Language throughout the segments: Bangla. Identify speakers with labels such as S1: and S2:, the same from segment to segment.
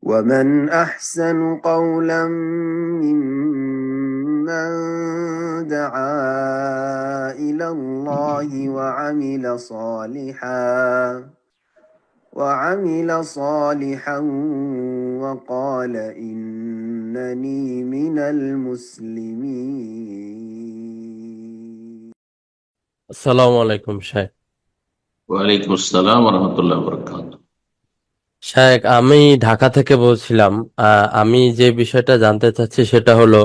S1: ومن أحسن قولا ممن دعا إلى الله وعمل صالحا وقال إنني من المسلمين.
S2: আসসালামু আলাইকুম শাহেখ।
S3: ওয়ালাইকুম আসসালাম রহমতুল্লাহ বরকাত।
S2: শাহেখ, আমি ঢাকা থেকে বলছিলাম। আমি যে বিষয়টা জানতে চাচ্ছি সেটা হলো,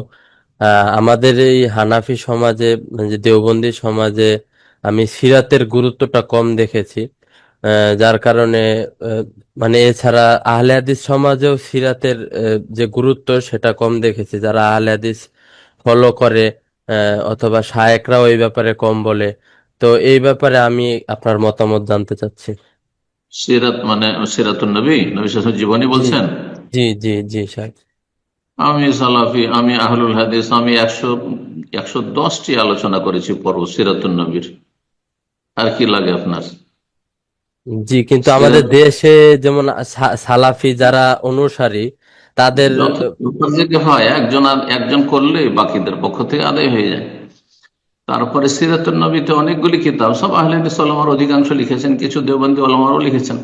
S2: আমাদের এই হানাফি সমাজে, যে দেওবন্দি সমাজে আমি সিরাতের গুরুত্বটা কম দেখেছি। যার কারণে মানে এছাড়া আহলে হাদিস সমাজেও সিরাতের যে গুরুত্ব সেটা কম দেখেছি। যারা আহলে হাদিস ফলো করে অথবা শায়েকরাও এই ব্যাপারে কম বলে। তো এই ব্যাপারে আমি আপনার মতামত জানতে চাচ্ছি।
S3: সিরাত মানে সিরাতুন নবী, নবী সাল্লাল্লাহু আলাইহি ওয়াসাল্লাম জীবনী
S2: জি
S3: বলছেন।
S2: জি জি জি শাহেখ।
S3: আমি সালাফি, আমি আহলুল হাদিস, আমি 110টি আলোচনা করেছি পর্ব সিরাতুন নবীর। আর কি লাগে আপনার?
S2: জি, কিন্তু আমাদের
S3: সিরাত
S2: দেশে যেমন সালাফি যারা অনুসারী তাদের
S3: যত যে হয় একজন একজন করলে বাকিদের পক্ষ থেকে আদায় হয়ে যায়। তারপরে সিরাতুন নবীতে অনেকগুলি কিতাব, সব আহলে হাদিস ওলামার অধিকাংশ লিখেছেন, কিছু দেওবন্দি ওলামারও লিখেছেন।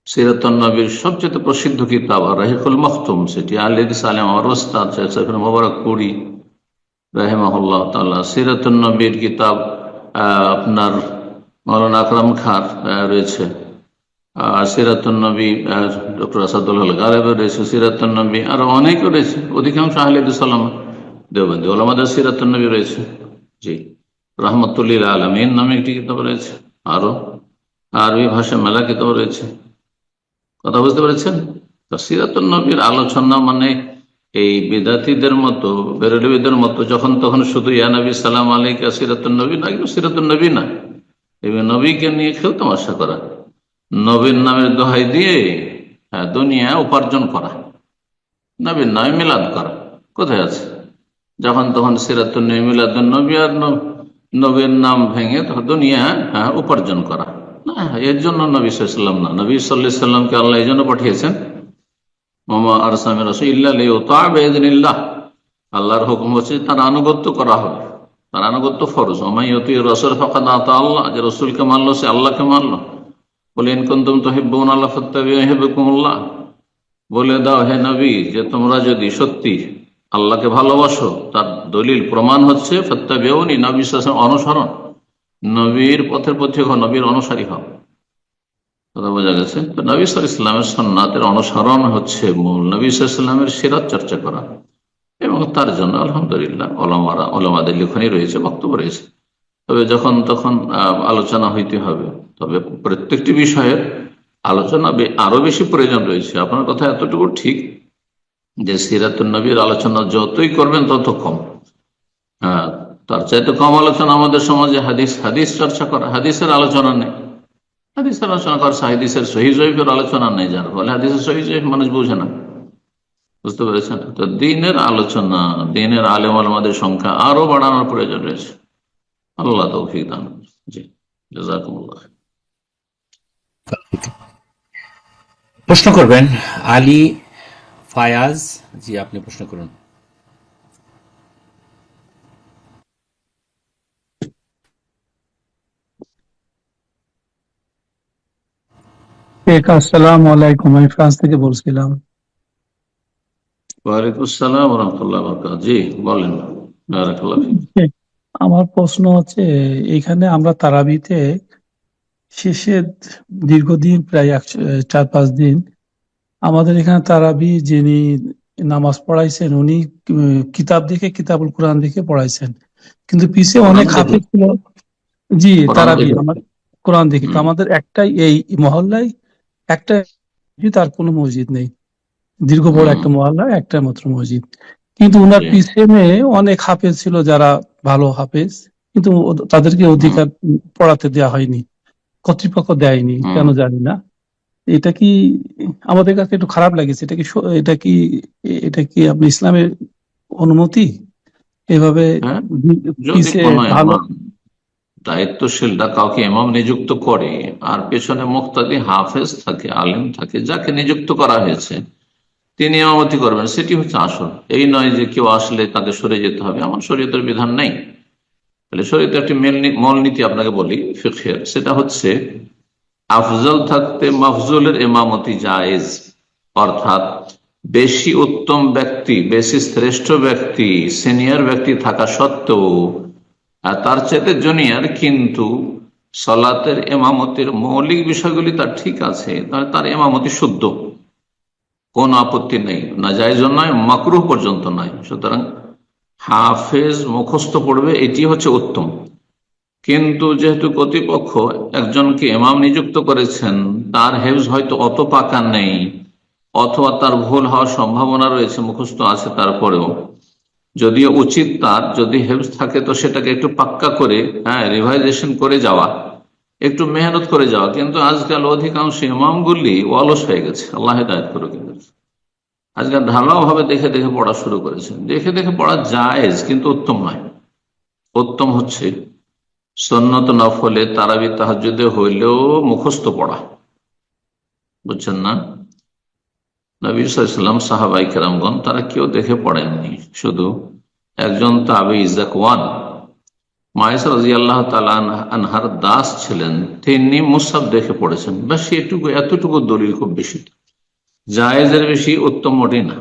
S3: সিরাতুন নবীর সবচেয়ে প্রসিদ্ধ কিতাব আর রাহিকুল মখতুম, সেটি আহলে হাদিস আলেম আমার ওস্তাদ শেখ সাইফুল মুবারকপুরী রাহিমাহুল্লাহ তাআলা। সিরাতুন নবীর কিতাব আপনার মাওলানা আকরাম খার রয়েছে। সিরাতুন নবী ডক্টর আসাদুল হল গালেবের রয়েছে। সিরাতুন নবী আরো অনেকে রয়েছে, অধিকাংশ আহলে হাদিস ওলামা দেওবন্দি ওলামাদের সিরাতুন নবী রয়েছে। জি, রহমতুল্লিল আলমিন নামে একটি কিতাব রয়েছে। আরো আরবি ভাষা মেলা কিতাব রয়েছে। কথা বুঝতে পেরেছেন? তো সিরাতুন নবীর আলোচনা মানে এই বিদাতিদের মতো, বেরলভীদের মতো যখন তখন শুধু ইয়া নবী সালাম আলাইকা সিরাতুন নবী না, কিন্তু সিরাতুন নবী না, এই নবীকে নিয়ে খেল তামাশা করা, নবীর নামের দোহাই দিয়ে দুনিয়া উপার্জন করা, নবীর নামে মিলাদ করা কোথায় আছে? যখন তখন সিরাতুন নবী, মিলাদুন নবী আর নবীর নাম ভেঙে তখন দুনিয়া উপার্জন করা না। এর জন্য নবী সাল্লাল্লাহু আলাইহি ওয়াসাল্লাম না, নবী সাল্লাল্লাহু আলাইহি ওয়াসাল্লামকে আল্লাহ এই জন্য পাঠিয়েছেন, ওমা আরসালনা রাসূলা ইল্লা লিইউতা বিইذنিল্লাহ, আল্লাহর হুকুম হচ্ছে তার আনুগত্য করা হবে, তার আনুগত্য ফরজ। ওমা ইউতির রাসূল ফাকাদ আতা আল্লাহ, যে রাসূলকে মানলো সে আল্লাহকে মানলো। বল ইন কুনতুম তুহিব্বুনাল্লাহ ফাত্তাবিউনি ইউহিব্বুকুমুল্লাহ, বলে দাও হে নবী যে তোমরা যদি সত্যি আল্লাহকে ভালোবাসো, তার দলিল প্রমাণ হচ্ছে ফাত্তাবিউনি, নবী সাল্লাল্লাহু আলাইহি ওয়াসাল্লাম অনুসরণ, নবীর পথের পথিক হও, নবীর অনুসারী হও। কথা বোঝা গেছে? তো নবী সাল্লাল্লাহু আলাইহি ওয়াসাল্লামের সুন্নাতের অনুসরণ হচ্ছে মূল, নবী সাল্লাল্লাহু আলাইহি ওয়াসাল্লামের সিরাত চর্চা করা। এবং তার জন্য আলহামদুলিল্লাহ ওলামাদের লিখনী রয়েছে, বক্তব্য রয়েছে। তবে যখন তখন আলোচনা হইতে হবে, তবে প্রত্যেকটি বিষয়ের আলোচনা আরো বেশি প্রয়োজন রয়েছে। আপনার কথা এতটুকু ঠিক যে সিরাতুন নবীর আলোচনা যতই করবেন তত কম। হ্যাঁ, তার চাইতে কম আলোচনা আমাদের সমাজে হাদিস চর্চা করা, হাদিসের আলোচনা নেই। হাদিসের আলোচনা করা, হাদিসের সহিহ জয়ীফের আলোচনা নেই, যার ফলে হাদিসের সহিহ জয়ীফ মানুষ বুঝে না। বুঝতে পেরেছেন? তো দ্বীনের আলোচনা, দ্বীনের আলেম ওলামাদের সংখ্যা আরো বাড়ানোর প্রয়োজন রয়েছে। আল্লাহ তৌফিক দান করুন। জি, জাযাকুমুল্লাহ।
S4: প্রশ্ন করবেন আলী ফায়াজ। জি, আপনি প্রশ্ন করুন।
S5: আসসালামু আলাইকুম, আমি ফ্রান্স থেকে বলছিলাম।
S3: ওয়ালাইকুম আসসালাম রহমতুল্লাহ বরকাত। জি বলেন। বারাকাল্লাহ ফিক।
S5: আমার প্রশ্ন হচ্ছে, এখানে আমরা তারাবিতে শেষে দীর্ঘদিন প্রায় 4-5 দিন আমাদের এখানে তারাবি যিনি নামাজ পড়াইছেন উনি কিতাব দেখে, কিতাবুল কোরআন দেখে পড়াইছেন, কিন্তু পিছে
S3: কোরআন
S5: অনেক
S3: থেকে,
S5: হাফেজ ছিল। জি,
S3: কোরআন
S5: তারাবি
S3: থেকে।
S5: আমার কোরআন দেখে। তো
S3: হুম,
S5: আমাদের একটাই এই মহল্লায় একটা মসজিদ, আর কোনো মসজিদ নেই। দীর্ঘ বড়
S3: হুম,
S5: একটা মহল্লা, একটা মাত্র মসজিদ। কিন্তু উনার
S3: জি,
S5: পিছনে অনেক হাফেজ ছিল, যারা ভালো হাফেজ, কিন্তু তাদেরকে
S3: হুম,
S5: অধিকার পড়াতে দেওয়া হয়নি, কর্তৃপক্ষ দেয়নি,
S3: হুম।
S5: কেন জানি না। এটা কি আমাদের কাছে একটু খারাপ লাগেছে। এটা কি আপনি ইসলামের অনুমতি এভাবে
S3: হ্যাঁ, যদি
S5: পিছে
S3: কোনো
S5: ভালো?
S3: দায়িত্বশীলরা কাউকে ইমাম নিযুক্ত করে আর পেছনে মুক্তাদি হাফেজ থাকে, আলেম থাকে, যাকে নিযুক্ত করা হয়েছে তিনি ইমামতি করবেন, সেটি হচ্ছে আসল। এই নয় যে কেউ আসলে তাকে সরে যেতে হবে, এমন শরীয়তের বিধান নেই। তাহলে শরীয়তের একটি মূলনীতি আপনাকে বলি ফিকহের, সেটা হচ্ছে আফজল থাকতে মাফজুলের ইমামতি জায়েজ, অর্থাৎ বেশি উত্তম ব্যক্তি, বেশি শ্রেষ্ঠ ব্যক্তি, সিনিয়র ব্যক্তি থাকা সত্ত্বেও আর তার চাইতে জুনিয়র, কিন্তু সালাতের ইমামতির মৌলিক বিষয়গুলি তার ঠিক আছে, তাহলে তার ইমামতি শুদ্ধ, কোন আপত্তি নেই, না জায়েজ নয়, মাকরুহ পর্যন্ত নয়। সুতরাং হাফেজ মুখস্থ পড়বে, এটি হচ্ছে উত্তম। কিন্তু যেহেতু কর্তৃপক্ষ একজনকে ইমাম নিযুক্ত করেছেন, তার হেফজ হয়তো অত পাকা নেই, অথবা তার ভুল হওয়ার সম্ভাবনা রয়েছে, মুখস্থ আছে তারপরেও, যদিও উচিত তার যদি হেফজ থাকে তো সেটাকে একটু পাক্কা করে, রিভাইজেশন করে যাওয়া, একটু মেহনত করে যাওয়া। কিন্তু আজকাল অধিকাংশ ইমামগুলি অলস হয়ে গেছে, আল্লাহ হেদায়েত করুক। আজকাল ঢালাও ভাবে দেখে দেখে পড়া শুরু করেছে। দেখে দেখে পড়া জায়েজ, কিন্তু উত্তম নয়। উত্তম হচ্ছে সুন্নত নফলে তারাবি তাহাজ্জুদে হইলেও মুখস্থ পড়া, বুঝছেন না? নবী সাল্লাল্লাহু আলাইহি ওয়াসাল্লাম, সাহাবায়ে কেরামগণ তারা কেউ দেখে পড়েননি, শুধু একজন তাবেঈ যাকওয়ান মায়েশা রাদিয়াল্লাহু তাআলা আনহার দাস ছিলেন, তিনি মুসাফ দেখে পড়েছেন, ব্যাস এতটুকু দলিল, খুব বেশি, জায়েজের বেশি উত্তম মোটেই না।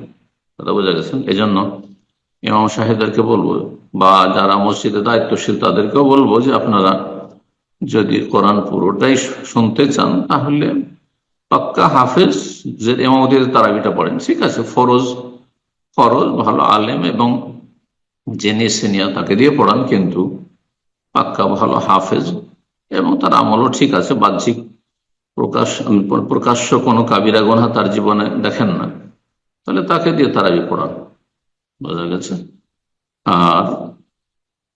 S3: কথা বোঝা গেছেন? এই জন্য ইমাম সাহেবদেরকে বলবো, বা যারা মসজিদে দায়িত্বশীল তাদেরকেও বলবো, যে আপনারা যদি কোরআন পুরোটাই শুনতে চান, তাহলে পাক্কা হাফেজ যে ইমামতিতে তারাবিটা পড়েন, ঠিক আছে, ফরজ ভালো আলেম এবং যিনি সিনিয়র তাকে দিয়ে পড়ান, কিন্তু পাক্কা ভালো হাফেজ এবং তার আমলও ঠিক আছে, বাহ্যিক প্রকাশ্য কোনো কাবিরা গুনাহ তার জীবনে দেখেন না, তাহলে তাকে দিয়ে তারাবি পড়ান। বোঝা গেছে? আর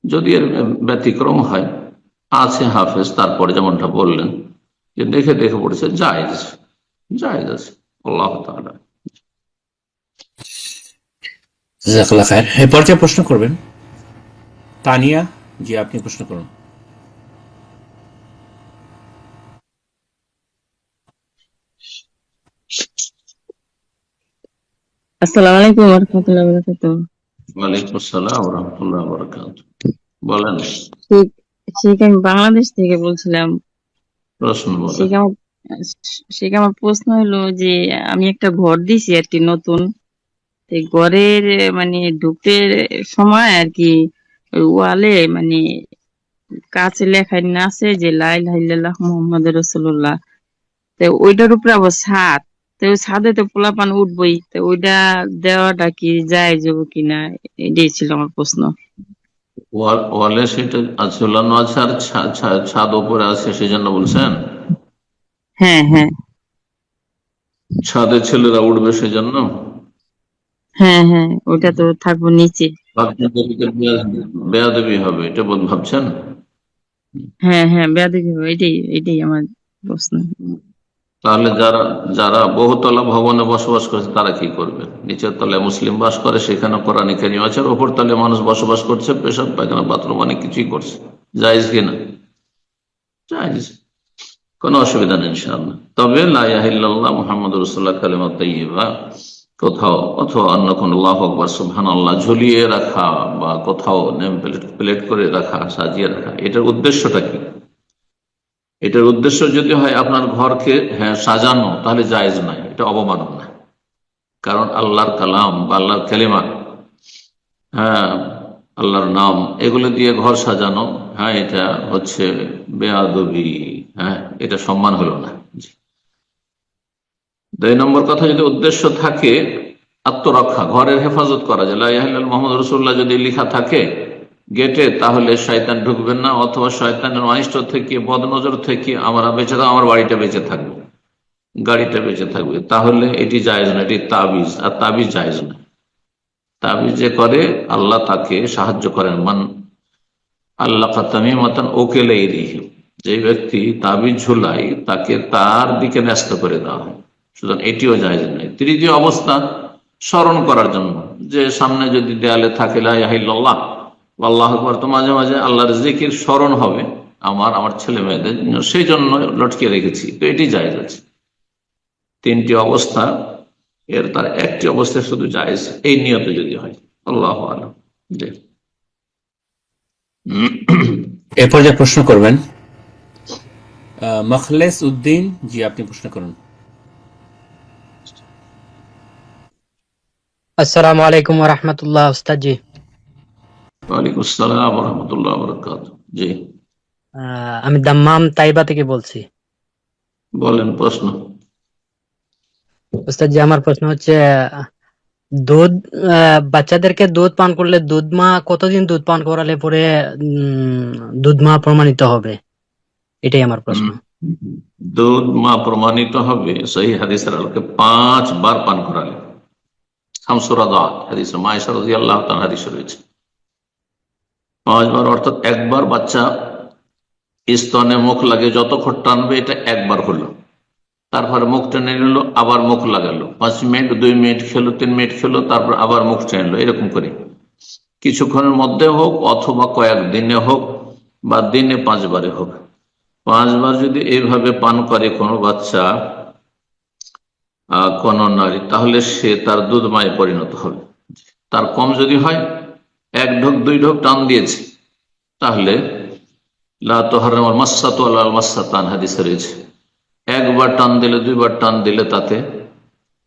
S3: যদি এর ব্যতিক্রম হয়, আছে হাফেজ, তারপরে যেমনটা বললেন যে দেখে দেখে পড়েছে, জায়েজ আছে। আল্লাহ তাআলা।
S4: জাযাকাল্লাহ খায়ের। এই পর্যায়ে প্রশ্ন করবেন তানিয়া জি, আপনি প্রশ্ন করুন।
S6: আসসালামু আলাইকুম ওয়া রাহমাতুল্লাহি ওয়া বারাকাতুহু।
S3: ওয়ালাইকুম আসসালাম ওয়া রাহমাতুল্লাহি ওয়া বারাকাতুহু। বলেন,
S6: ঠিক ঠিক আমি বাংলাদেশ থেকে বলছিলাম।
S3: প্রশ্ন বলেন।
S6: ঠিক আমার ঠিক আমার প্রশ্ন হলো যে আমি একটা ঘর দিছি আর কি, নতুন। এই ঘরের মানে ঢুকতে সময় আর কি ওই ওয়ালে মানে কাছে লেখা আছে যে লা ইলাহা ইল্লাল্লাহ মুহাম্মাদুর রাসূলুল্লাহ। তো ওইটার উপরে আবার ছাদ, তো ওই ছাদে তো পোলাপান উঠবই, তো ওইটা দেওয়াটা কি জায়েজ হবে কিনা, এটাই ছিল আমার প্রশ্ন।
S3: ওয়ালে সেটা ঝুলানো আছে, আর ছাদ উপরে আছে, সেই জন্য বলছেন
S6: হ্যাঁ হ্যাঁ
S3: ছাদে ছেলেরা উঠবে সেই জন্য?
S6: হ্যাঁ হ্যাঁ ওইটা তো থাকবো নিচে।
S3: বেয়াদবি হবে, এটা ভাবছেন?
S6: হ্যাঁ হ্যাঁ বেয়াদবি হবে, এটাই আমার প্রশ্ন।
S3: তাহলে যারা যারা বহুতলা ভবনে বসবাস করছে তারা কি করবে? নিচের তলায় মুসলিম বাস করে, সেখানে কোরআন কারীম আছে, আর ওপর তলায় মানুষ বসবাস করছে, পেশাব পায়খানা বাথরুম অনেক কিছুই করছে, জায়েজ কিনা? জায়েজ, কোনো অসুবিধা নেই ইনশাআল্লাহ। তবে লা ইলাহা ইল্লাল্লাহ মুহাম্মাদুর রাসূলুল্লাহ কালিমা তাইয়্যিবা কোথাও, অথবা অন্য কোনো আল্লাহু আকবার সুবহানাল্লাহ ঝুলিয়ে রাখা, বা কোথাও নেম প্লেট করে রাখা, সাজিয়ে রাখা, এটার উদ্দেশ্যটা কি? এটার উদ্দেশ্য যদি হয় আপনার ঘরকে সাজানো, তাহলে জায়েজ নাই, এটা অবমাননা। কারণ আল্লাহর কালাম বা আল্লাহর কালিমা, আল্লাহর নাম, এগুলো দিয়ে ঘর সাজানো, এটা হচ্ছে বেয়াদবি, এটা সম্মান হলো না। 2 নম্বর কথা, যদি উদ্দেশ্য থাকে আত্মরক্ষা, ঘরের হেফাজত করা, যে লা ইলাহা ইল্লাল্লাহ মুহাম্মাদুর রাসূলুল্লাহ যদি লেখা থাকে গেটে, তাহলে শয়তান ঢুকবেন না, অথবা শয়তানের অনিষ্ট থেকে, বদনজর থেকে আমরা বেঁচে থাকবো, আমার বাড়িটা বেঁচে থাকবে, গাড়িটা বেঁচে থাকবে, তাহলে এটি জায়েজ না, এটি তাবিজ, আর তাবিজ জায়েজ না। তাবিজ যে করে আল্লাহ তাকে সাহায্য করেন, মান আল্লাহ তামিমাতান ওকেলাইহি, যে ব্যক্তি তাবিজ ঝুলাই তাকে তার দিকে ন্যস্ত করে দেওয়া হয়, সুতরাং এটিও জায়েজ নাই। তৃতীয় অবস্থা, স্মরণ করার জন্য, যে সামনে যদি দেয়ালে থাকে লা ইলাহা ইল্লাল্লাহ আল্লাহু আকবার, তো মাঝে মাঝে আল্লাহর জিকির স্মরণ হবে, আমার ছেলে মেয়েদের জন্য, সেই জন্য লটকে রেখেছি, তো এটি জায়েজ আছে। তিনটি অবস্থা, তার একটি অবস্থায় শুধু জায়েজ, এই নিয়তে যদি হয়। আল্লাহু আ'লাম। জি।
S4: এরপর যে প্রশ্ন করবেন মখলেস উদ্দিন, জি আপনি প্রশ্ন করুন।
S7: আসসালামু আলাইকুম ওয়া রাহমাতুল্লাহ উস্তাদ জি।
S3: ওয়ালাইকুম আসসালাম ওয়া রাহমাতুল্লাহি ওয়া বারাকাতুহু। জি,
S7: আমি দাম্মাম তাইবা থেকে বলছি।
S3: বলেন প্রশ্ন।
S7: উস্তাদ জি, আমার প্রশ্ন হচ্ছে দুধ বাচ্চাদেরকে দুধ পান করলে দুধ মা কতদিন দুধ পান করালে পরে দুধ মা প্রমাণিত হবে, এটাই আমার প্রশ্ন।
S3: দুধ মা প্রমাণিত হবে সহিহ হাদিসের আলোকে 5 বার পান করালে। শামসুরাদা হাদিস, মায়েশা রাদিয়াল্লাহু তাআলা হাদিস রয়েছে 5 বার, অর্থাৎ একবার বাচ্চা স্তনে মুখ লাগে, যতক্ষণ টানবে এটা একবার হলো, তারপরে মুখ টেনে নিল, আবার মুখ লাগালো, 5 মিনিট 2 মিনিট খেলো, 3 মিনিট খেলো, তারপর আবার মুখ টেনে নিল, এরকম করে কিছুক্ষণের মধ্যে হোক অথবা কয়েকদিনে হোক বা দিনে 5 বারে হোক, 5 বার যদি এইভাবে পান করে কোনো বাচ্চা, কোন নারী, তাহলে সে তার দুধ মায়ে পরিণত হবে। তার কম যদি হয়, 1 ঢোক 2 ঢোক টান দিয়েছে, তাহলে লা তুহাররামুল মাসসাতু আলাল মাসসাতান হাদিসে রয়েছে, 1 বার টান দিলে 2 বার টান দিলে তাতে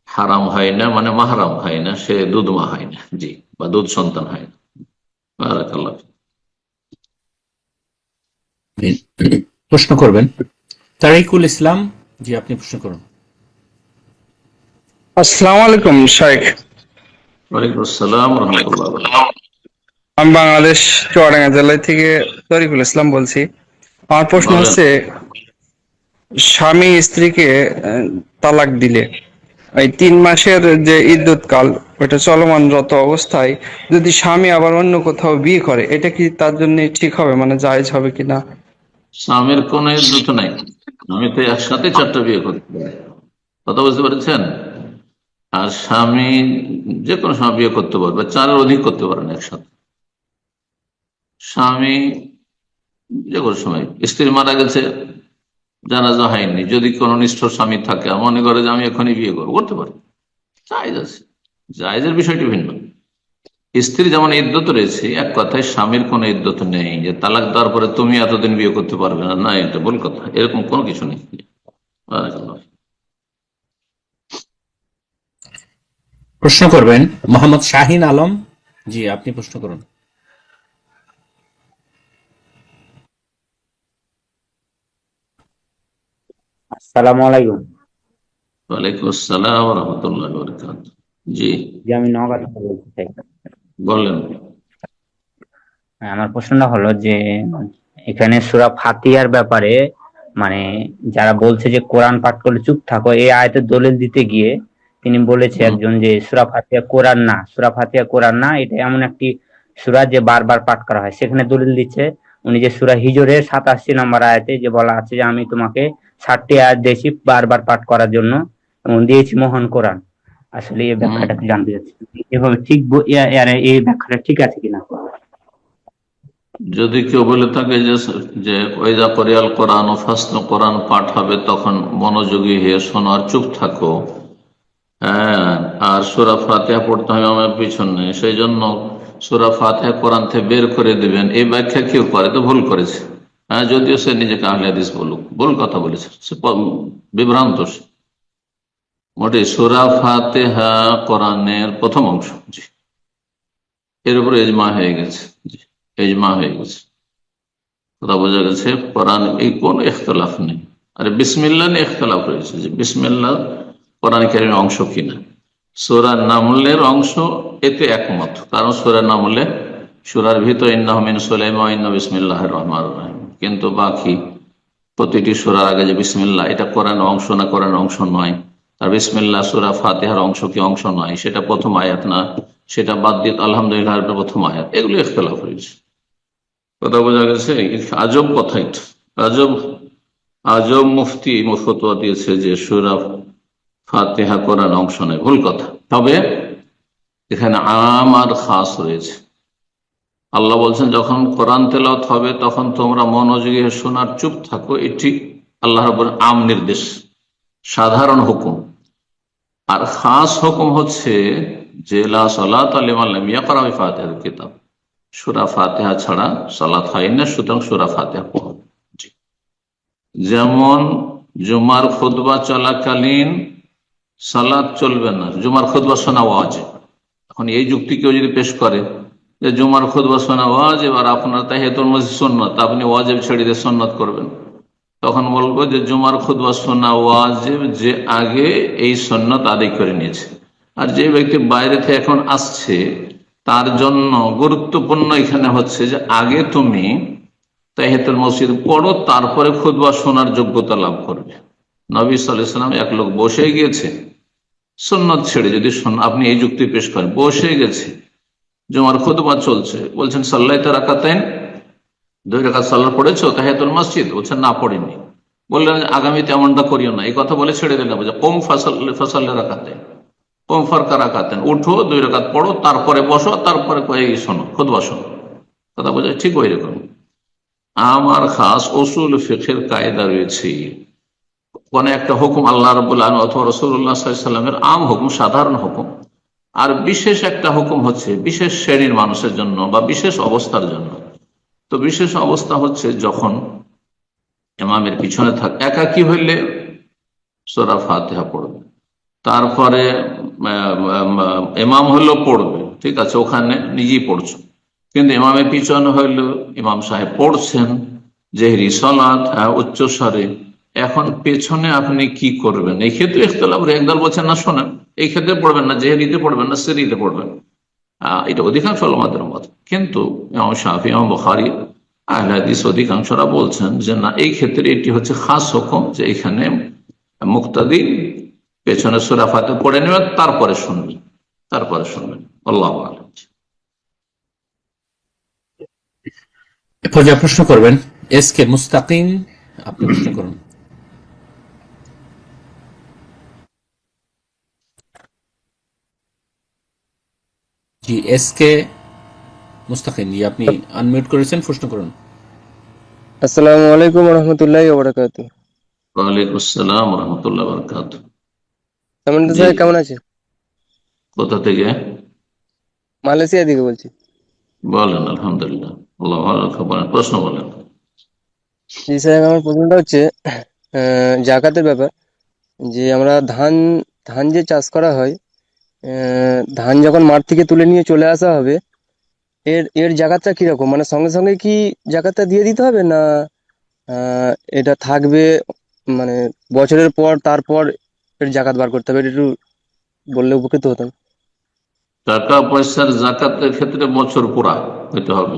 S3: হারাম হয় না, মানে মাহরাম হয় না, সে দুধ মা হয় না, জি, বা দুধ সন্তান হয় না। বারাকাল্লাহ।
S4: প্রশ্ন করবেন তারিকুল ইসলাম, জি আপনি প্রশ্ন করুন।
S8: আসসালামু আলাইকুম শাইখ।
S3: ওয়ালাইকুম আসসালাম ওয়া রাহমাতুল্লাহি ওয়া বারাকাতুহু।
S8: আমি বাংলাদেশ চুয়াডাঙ্গা জেলা থেকে তরিকুল ইসলাম বলছি। আমার প্রশ্ন
S3: বলেন।
S8: হচ্ছে, স্বামী স্ত্রীকে তালাক দিলে এই 3 মাসের যে ইদ্যত কাল, ওটা চলমানরত অবস্থায় যদি স্বামী আবার অন্য কোথাও বিয়ে করে, এটা কি তার জন্য ঠিক হবে, মানে জায়েজ হবে কিনা?
S3: স্বামীর কোন ইদ্যত নাই, আমি তো একসাথে 4টা বিয়ে করতে পারি, কথা বুঝতে পেরেছেন? আর স্বামী যে কোনো সময় বিয়ে করতে পারবে, 4-এর অধিক করতে পারেন একসাথে। স্বামী যে কোনো সময়, স্ত্রী মারা গেছে, জানাজা হয়নি, যদি কোনো নিষ্ঠুর স্বামী থাকে, মনে করে যে আমি এখনই বিয়ে করবো, করতে পারি, জায়েজ আছে। জায়েজের বিষয়টি ভিন্ন। স্ত্রী যেমন ইদ্যত রয়েছে, এক কথায় স্বামীর কোনো ইদ্যত নেই যে তালাক দেওয়ার পরে তুমি এতদিন বিয়ে করতে পারবে না, না, এটা ভুল কথা, এরকম কোনো কিছু নেই।
S4: প্রশ্ন করবেন মোহাম্মদ শাহিন আলম, জি আপনি প্রশ্ন করুন।
S9: আসসালামু আলাইকুম।
S3: ওয়ালাইকুম আসসালাম ওয়া রাহমাতুল্লাহি ওয়া বারাকাতুহু। জি,
S9: জি, আমি নওগাঁ থেকে বলতে চাই।
S3: বলেন।
S9: আমার প্রশ্নটা হলো যে, এখানে সূরা ফাতিহার ব্যাপারে, মানে যারা বলছে যে কোরআন পাঠ করলে চুপ থাকো, এই আয়াতের দলিল দিতে গিয়ে তিনি বলেছে একজন যে সূরা ফাতিহা কোরআন না, সূরা ফাতিহা কোরআন না, এটা এমন একটি সূরা যে বারবার পাঠ করা হয়। সেখানে দলিল দিচ্ছে উনি যে সূরা হিজরের 87 নম্বর আয়াতে যে বলা আছে যে আমি তোমাকে 60টি আয়াত দিয়েছি বারবার পাঠ করার জন্য এবং দিয়েছি মহান কোরআন। আসলে এই ব্যাখ্যাটা কি জানতে চাচ্ছি, এভাবে ঠিক এই ব্যাখ্যাটা ঠিক আছে কিনা?
S3: যদি কেউ বলে থাকে যে ওয়াইদা ক্বরিয়াল কোরআন ও ফাসতামিউ, কোরআন পাঠ হবে তখন মনোযোগী হয়ে শোনো আর চুপ থাকো, হ্যাঁ, আর সূরা ফাতিহা পড়তে হবে আমার পিছনে, সেই জন্য সূরা ফাতিহা কোরআন থেকে বের করে দিবেন, এই ব্যাখ্যা কেউ করে তো ভুল করেছে। হ্যাঁ, যদিও সে নিজেকে আহলে হাদিস বলুক, ভুল কথা বলেছে, সে বিভ্রান্ত। মোটে সূরা ফাতিহা কোরআনের প্রথম অংশ, জি, এর উপরে ইজমা হয়ে গেছে, জি, ইজমা হয়ে গেছে, কথা বোঝা গেছে। কোরআন এই কোন ইখতিলাফ নেই। আরে বিসমিল্লাহ নিয়ে ইখতিলাফ রয়েছে যে বিসমিল্লাহ কোরআন কারীমের অংশ কিনা। সূরা নামলের অংশ, এতে একমত, কারণ সূরা নামলে সূরার ভিতর ইন্নাহু মিন সুলাইমান ওয়া ইন্নাহু বিসমিল্লাহির রহমানির রহিম, কিন্তু বাকি প্রতিটি সূরার আগে যে বিসমিল্লাহ, এটা কোরআনের অংশ না কোরআনের অংশ নয়, আর বিসমিল্লাহ সূরা ফাতিহার অংশ কি অংশ নয়, সেটা প্রথম আয়াত না, সেটা বাদ দিয়ে আলহামদুলিল্লাহ প্রথম আয়াত, এগুলো ইখতিলাফ রয়েছে, কথা বোঝা গেছে। আজব কথা, এটা আজব আজব মুফতি ফতোয়া দিয়েছে যে সূরা ফাতিহা কোরআন অংশ নয়, ভুল কথা। তবে এখানে আম আর খাস রয়েছে। আল্লাহ বলছেন যখন কোরআন তেলাওয়াত হবে তখন তোমরা মনোযোগী হয়ে শোনার চুপ থাকো, এটি আল্লাহ রাব্বুল আম নির্দেশ, সাধারণ হুকুম। আর খাস হুকুম হচ্ছে যে লা সালাতা লিমান লাম ইয়াকরা বিফাতিহাতিল কিতাব, সূরা ফাতিহা ছাড়া সালাত হয় না, সুতরাং সূরা ফাতিহা পড়ো। যেমন জুমার খুতবা চলাকালীন সালাত চলবে না, জুমার খুতবা শোনা ওয়াজিব। এখন এই যুক্তি কেউ যদি পেশ করে যে জুমার খুতবা শোনা ওয়াজিব আর আপনার তাহিয়াতুল মসজিদ সুন্নাত, আপনি ওয়াজিব ছেড়ে দিয়ে সুন্নাত করবেন, তখন বলবো যে জুমার খুতবা শোনা ওয়াজিব যে আগে এই সুন্নাত আদায় করে নিয়েছে, আর যে ব্যক্তি বাইরে থেকে এখন আসছে তার জন্য গুরুত্বপূর্ণ এখানে হচ্ছে যে আগে তুমি তাহিয়াতুল মসজিদ পড়ো, তারপরে খুতবা শোনার যোগ্যতা লাভ করবে। নবী সাল্লাল্লাহু আলাইহি ওয়াসাল্লাম এক লোক বসে গিয়েছে সুন্নাত ছেড়ে, যদি আপনি এই যুক্তি পেশ করেন, বসে গেছে জুমার খুতবা চলছে, বলছেন সাল্লাইতা রাকাতাইন, 2 রাকাত সালাত পড়েছো তাহিয়াতুল মসজিদ? বলছেন না পড়িনি। বললেন আগামীতে এমনটা করিও না, এই কথা বলে ছেড়ে দিলেন। বলছে কুম ফাসাল্লি রাকাতাইন, কুম ফারকা রাকাতাইন, উঠো 2 রাকাত পড়ো, তারপরে বসো, তারপরে শোনো খুতবা শোনো। কথা বোঝা ঠিক ওই রকম। আমার খাস উসুল ফিকহের কায়দা রয়েছে, কোন একটা হুকুম আল্লাহ রাব্বুল আলামিন অথবা রাসূলুল্লাহ সাল্লাল্লাহু আলাইহি ওয়াসাল্লামের আম হুকুম, সাধারণ হুকুম, আর বিশেষ একটা হুকুম হচ্ছে বিশেষ শ্রেণীর মানুষের জন্য বা বিশেষ অবস্থার জন্য। তো বিশেষ অবস্থা হচ্ছে যখন ইমামের পিছনে একাকী হইলে সূরা ফাতিহা পড়বে, তারপরে ইমাম হইলেও পড়বে, ঠিক আছে, ওখানে নিজেই পড়ছো, কিন্তু ইমামের পিছনে হইলেও ইমাম সাহেব পড়ছেন জেহরি সালাত উচ্চ স্বরে, এখন পেছনে আপনি কি করবেন? এই ক্ষেত্রে ইখতিলাফ, একদল বলছেন না শোনেন, এই ক্ষেত্রে পড়বেন না, জেহরিতে পড়বেন না সিরিতে পড়বেন, এটা অধিকাংশ উলামাদের মত। কিন্তু ইমাম শাফি, ইমাম বুখারী, আহলে হাদিস অধিকাংশরা বলছেন যে না, এই ক্ষেত্রে এটি হচ্ছে খাস হুকুম, যে এখানে মুক্তাদি পেছনে সূরা ফাতিহা পড়ে নেবেন, তারপরে শুনবেন। আল্লাহু আ'লাম।
S4: এ পর্যায়ে প্রশ্ন করবেন এস কে মুস্তাকিম, আপনি প্রশ্ন করুন। জি, এস কে মুস্তাকিম জি, আপনি আনমিউট করেছেন, প্রশ্ন করুন।
S10: আসসালামু আলাইকুম রহমতুল্লাহি ওয়া বারাকাতুহু।
S3: ওয়ালাইকুম আসসালাম ওয়া রাহমাতুল্লাহি ওয়া বারাকাতুহু। জি,
S10: সাহেব কেমন আছে?
S3: কোথা থেকে?
S10: মালয়েশিয়া থেকে বলছি।
S3: বলেন। আলহামদুলিল্লাহ, আল্লাহ ভালো রাখুন। প্রশ্ন বলেন।
S10: জি সাহেব, আমার প্রশ্নটা হচ্ছে জাকাতের ব্যাপার। যে আমরা ধান যে চাষ করা হয়, ধান যখন মাঠ থেকে তুলে নিয়ে চলে আসা হবে, এর জাকাতটা কিরকম? মানে সঙ্গে সঙ্গে কি জাকাতটা দিয়ে দিতে হবে, না এটা থাকবে, মানে বছরের পর তারপর এর জাকাত বার করতে হবে? এটা একটু বললে উপকৃত হতাম।
S3: টাকা পয়সার জাকাতের ক্ষেত্রে বছর পুরা হইতে হবে,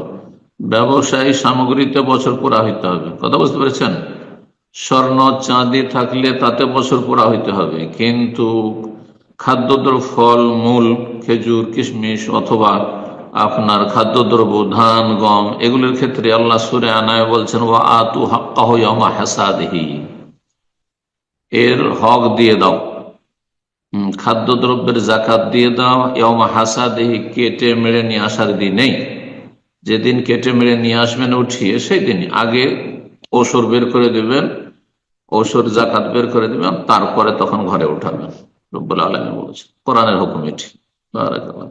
S3: ব্যবসায়ী সামগ্রীতে বছর পুরা হইতে হবে। কথা বুঝতে পেরেছেন? স্বর্ণ চাঁদি থাকলে তাতে বছর পুরা হইতে হবে, কিন্তু খাদ্যদ্রব্য, ফল মূল, খেজুর, কিশমিশ অথবা আপনার খাদ্যদ্রব্য ধান, গম, এগুলোর ক্ষেত্রে আল্লাহ সূরা আনায় বলছেন ওয়া আতু হাক্কাহু ইয়াওমা হাসাদিহি, এর হক দিয়ে দাও, খাদ্যদ্রব্যের জাকাত দিয়ে দাও ইয়াওমা হাসাদিহি, কেটে মেরে নিয়ে আসার দিনেই। যেদিন কেটে মেরে নিয়ে আসবেন উঠিয়ে, সেই দিন আগে ওসর বের করে দেবেন, ওসর জাকাত বের করে দেবেন, তারপরে তখন ঘরে উঠাবেন। রব্বুল আলামিন বলেছেন, কোরআনের হুকুম এটি। বারাকাল্লাহ।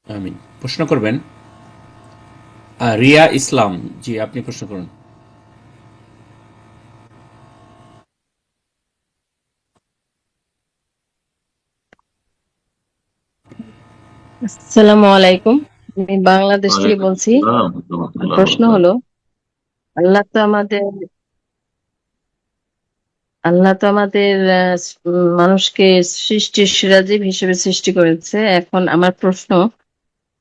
S4: আমিন। প্রশ্ন করবেন রিয়া ইসলাম জি, আপনি প্রশ্ন করুন।
S6: আসসালামু আলাইকুম, আমি বাংলাদেশ থেকে
S3: ওয়ালাইকুম
S6: বলছি।
S3: আসসালাম ওয়া রাহমাতুল্লাহি ওয়া
S6: প্রশ্ন
S3: বারাকাতুহু।
S6: হলো, আল্লাহ তো আমাদের মানুষকে সৃষ্টির সিরাজীব হিসেবে সৃষ্টি করেছে। এখন আমার প্রশ্ন,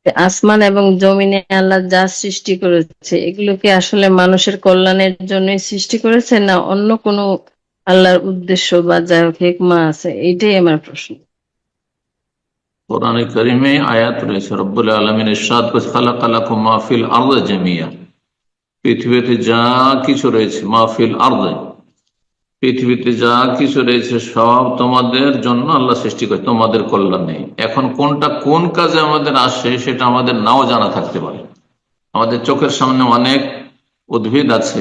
S6: যে আসমান এবং জমিনে আল্লাহ যা সৃষ্টি করেছে, এগুলোকে আসলে মানুষের কল্যাণের জন্যই সৃষ্টি করেছে, না অন্য কোনো আল্লাহর উদ্দেশ্য বা যাই হোক হিকমা আছে? এইটাই আমার প্রশ্ন।
S3: কোরআনে কারিমে আয়াত রয়েছে, রব্বুল আলামিন ইরশাদ করেছে খালাকা লাকুম মা ফিল আরদি জামিয়া, পৃথিবীতে যা কিছু রয়েছে মা ফিল আরদি, পৃথিবীতে যা কিছু রয়েছে সব তোমাদের জন্য আল্লাহ সৃষ্টি করে, তোমাদের কল্যাণে। এখন কোনটা কোন কাজে আমাদের আসে সেটা আমাদের নাও জানা থাকতে পারে। আমাদের চোখের সামনে অনেক উদ্ভিদ আছে,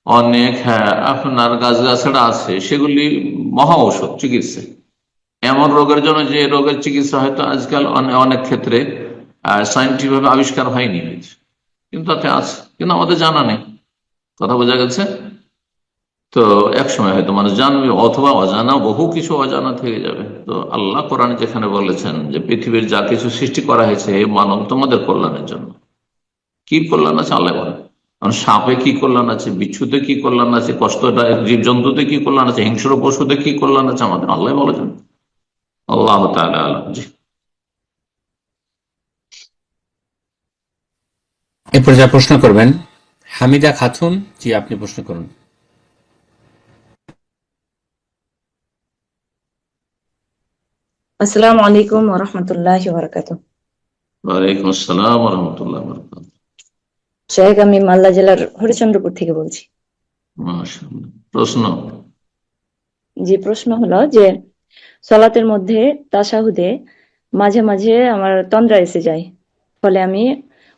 S3: অনেক আপনার গাছগাছড়া আছে, সেগুলি মহা ঔষধ, চিকিৎসা। এমন রোগের জন্য যে রোগের চিকিৎসা হয়তো আজকাল অনেক ক্ষেত্রে সায়েন্টিফিক ভাবে আবিষ্কার হয়নি, কিন্তু তাতে আছে, কিন্তু আমাদের জানা নেই। কথা বোঝা গেছে? তো এক সময় হয়তো মানুষ জানবে, অথবা অজানা বহু কিছু অজানা থেকে যাবে। তো আল্লাহ কোরআনে যেখানে বলেছেন যে পৃথিবীর যা কিছু সৃষ্টি করা হয়েছে হে মানব তোমাদের কল্যাণের জন্য, কি কল্যাণ আছে আল্লাহ বলেন। কারণ সাপে কি কল্যাণ আছে, বিচ্ছুতে কি কল্যাণ আছে, কষ্টটা জীবজন্তুতে কি কল্যাণ আছে, হিংস্র পশুতে কি কল্যাণ আছে, আমাদের আল্লাহ বলেছেন। আল্লাহ তাআলা আলাম। জি,
S4: এরপর যা প্রশ্ন করবেন হামিদা খাতুন, জি আপনি প্রশ্ন করুন।
S11: আসসালামু আলাইকুম ওয়া রাহমাতুল্লাহি ওয়া বারাকাতুহু।
S3: ওয়ালাইকুম আসসালাম ওয়া রাহমাতুল্লাহি ওয়া বারাকাতুহু।
S11: শেখ, আমি মালদা জেলার হরিচন্দ্রপুর থেকে বলছি।
S3: মাশাআল্লাহ। প্রশ্ন?
S11: যে প্রশ্ন হলো যে সালাতের মধ্যে তাশাহুদে মাঝে মাঝে আমার তন্দ্রা এসে যায়, ফলে আমি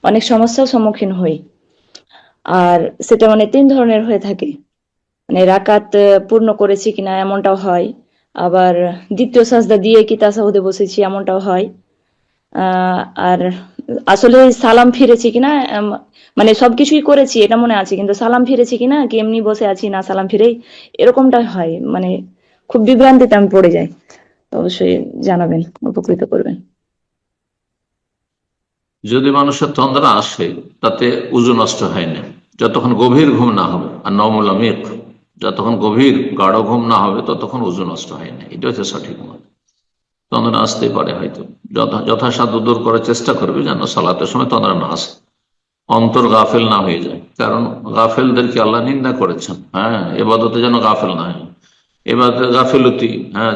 S11: অনেক সমস্যার সম্মুখীন হই। আর সেটা মানে 3 ধরনের হয়ে থাকে, মানে রাকাত পূর্ণ করেছি কিনা এমনটাও হয়, আবার দ্বিতীয় সাজদা দিয়ে কি তাশাহুদে বসেছি এমনটাও হয়, আর আসলে সালাম ফিরেছি কিনা, মানে সবকিছুই করেছি এটা মনে আছে, কিন্তু সালাম ফিরেছি কিনা কি এমনি বসে আছি না সালাম ফিরেই, এরকমটা হয়। মানে খুব বিভ্রান্তিতে আমি পড়ে যাই। তো অবশ্যই জানাবেন, উপকৃত করবেন।
S3: যদি মানুষের তন্দ্রা আসে তাতে উযু নষ্ট হয় না, যতক্ষণ গভীর ঘুম না হবে। আর নওমুল আমিক, যতক্ষণ গভীর গাঢ় ঘুম না হবে ততক্ষণ উযু নষ্ট হয় না, এটা হচ্ছে সঠিক মত। তন্দ্রা আসতেই পারে, হয়তো যথাসাধ্য দূর করার চেষ্টা করবে যেন সালাতের সময় তন্দ্রা না আসে, অন্তর গাফেল না হয়ে যায়। কারণ গাফেলদেরকে আল্লাহ নিন্দা করেছেন। এবাদতে যেন গাফেল না হয়, এবাদতে গাফিলতি,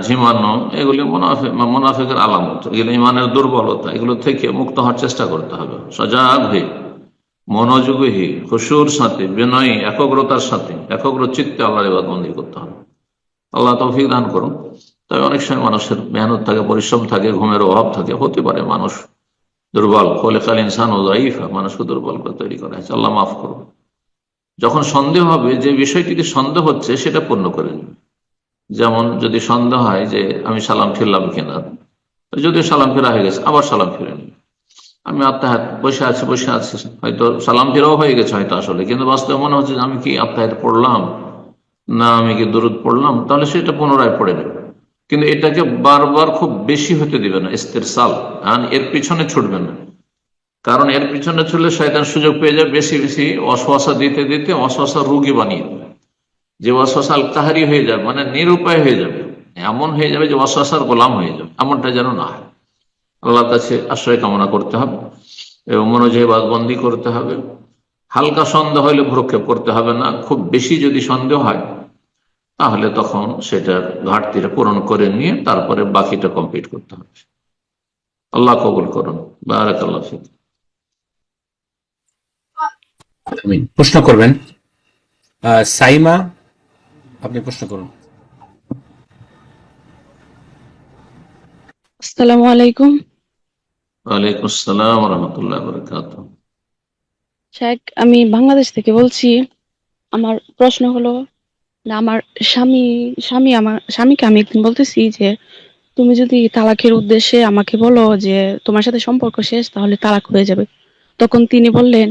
S3: ঝিমানো, এগুলি মুনাফিকের আলামত, এগুলো ইমানের দুর্বলতা। এগুলো থেকে মুক্ত হওয়ার চেষ্টা করতে হবে, সজাগ হয়ে, মনোযোগী হয়ে, খুশুর সাথে, বিনয়ী, একাগ্রতার সাথে, একাগ্র চিত্তে আল্লাহর ইবাদতবন্দি করতে হবে। আল্লাহ তৌফিক দান করুন। তবে অনেক সময় মানুষের মেহনত থাকে, পরিশ্রম থাকে, ঘুমের অভাব থাকে, হতে পারে মানুষ দুর্বল। খোলেকাল ইনসান ও যাইফা, মানুষকে দুর্বল করে তৈরি করা হয়েছে, আল্লাহ মাফ করুন। যখন সন্দেহ হবে, যে বিষয়টিতে সন্দেহ হচ্ছে সেটা পূর্ণ করে নেবে। যেমন যদি সন্দেহ হয় যে আমি সালাম ফিরলাম কিনা, যদিও সালাম ফেরা হয়ে গেছে আবার সালাম ফিরে নেবে। আমি আত্মাহাত বসে আছি হয়তো সালাম ফেরাও হয়ে গেছে হয়তো আসলে, কিন্তু বাস্তবে মনে হচ্ছে যে আমি কি আত্মাহাত পড়লাম না আমি কি দুরুদ পড়লাম, তাহলে সেটা পুনরায় পড়ে নেবে। কিন্তু এটাকে বারবার খুব বেশি হতে দিবে না, ইস্তেরসাল, এর পিছনে ছুটবে না। কারণ এর পিছনে ছুটলে শয়তান সুযোগ পেয়ে যাবে বেশি বেশি ওয়াসওয়াসা দিতে দিতে ওয়াসওয়াসা রোগী বানিয়ে দেবে। যে ওয়াসওয়াসা আল কাহারি হয়ে যাবে, মানে নিরুপায় হয়ে যাবে, এমন হয়ে যাবে যে ওয়াসওয়াসার গোলাম হয়ে যাবে। এমনটা যেন না হয়, আল্লাহর কাছে আশ্রয় কামনা করতে হবে এবং মনোযোগী বাদবন্দি করতে হবে। হালকা সন্দেহ হলে ভ্রুক্ষেপ করতে হবে না। খুব বেশি যদি সন্দেহ হয় তাহলে তখন সেটার ঘাটতিটা পূরণ করে নিয়ে তারপরে বাকিটা কমপ্লিট করতে হবে। আল্লাহ কবুল করুন। বারাকাল্লাহ ফিক।
S4: প্রশ্ন করবেন সাইমা, আপনি প্রশ্ন করুন।
S12: আসসালামু আলাইকুম।
S3: ওয়ালাইকুম আসসালাম ওয়া রাহমাতুল্লাহি ওয়া বারাকাতুহু।
S12: শেখ, আমি বাংলাদেশ থেকে বলছি। আমার প্রশ্ন হলো, আমার স্বামীকে আমি একদিন বলতেছি যে তুমি যদি তালাকের উদ্দেশ্যে আমাকে বলো যে তোমার সাথে সম্পর্ক শেষ, তাহলে তালাক হয়ে যাবে। তখন তিনি বললেন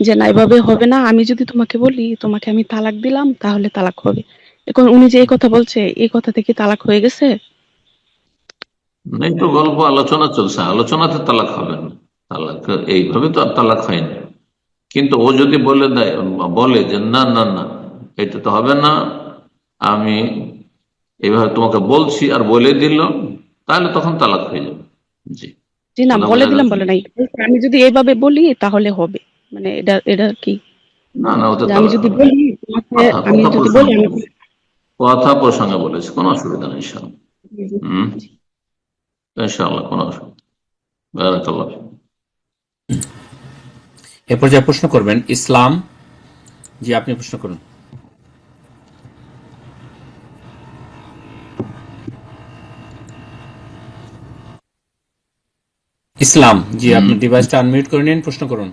S12: যে না, এভাবে হবে না, আমি যদি তোমাকে বলি তোমাকে আমি তালাক দিলাম তাহলে তালাক হবে। এখন উনি যে এই কথা বলছে, এই কথা থেকে তালাক হয়ে গেছে?
S3: এই তো গল্প আলোচনা চলছে, আলোচনাতে তালাক হবে না। তালাক এইভাবে তো আর তালাক হয় না। কিন্তু ও যদি বলে যে না না না, এটা তো হবে না, আমি এইভাবে তোমাকে বলছি আর বলে দিল, তাহলে তখন তালাক হয়ে যাবে। জি,
S12: জি না, বলে দিলাম বলে নাই, আমি যদি এইভাবে বলি তাহলে হবে, মানে এটা এটা কি?
S3: না না, ওতে
S12: আমি
S3: তালাক
S12: যদি
S3: হবে
S12: বলি তোমাকে, আমি যদি বলি
S3: কথা প্রসঙ্গে বলেছি, কোনো অসুবিধা নেই ইনশাআল্লাহ। ইনশাআল্লাহ কোনো অসুবিধা। বারাকাল্লাহ।
S4: এরপর যা প্রশ্ন করবেন ইসলাম, জি আপনি প্রশ্ন করুন। ইসলাম, জি আপনি ডিভাইসটা আনমিউট করে নিন, প্রশ্ন করুন।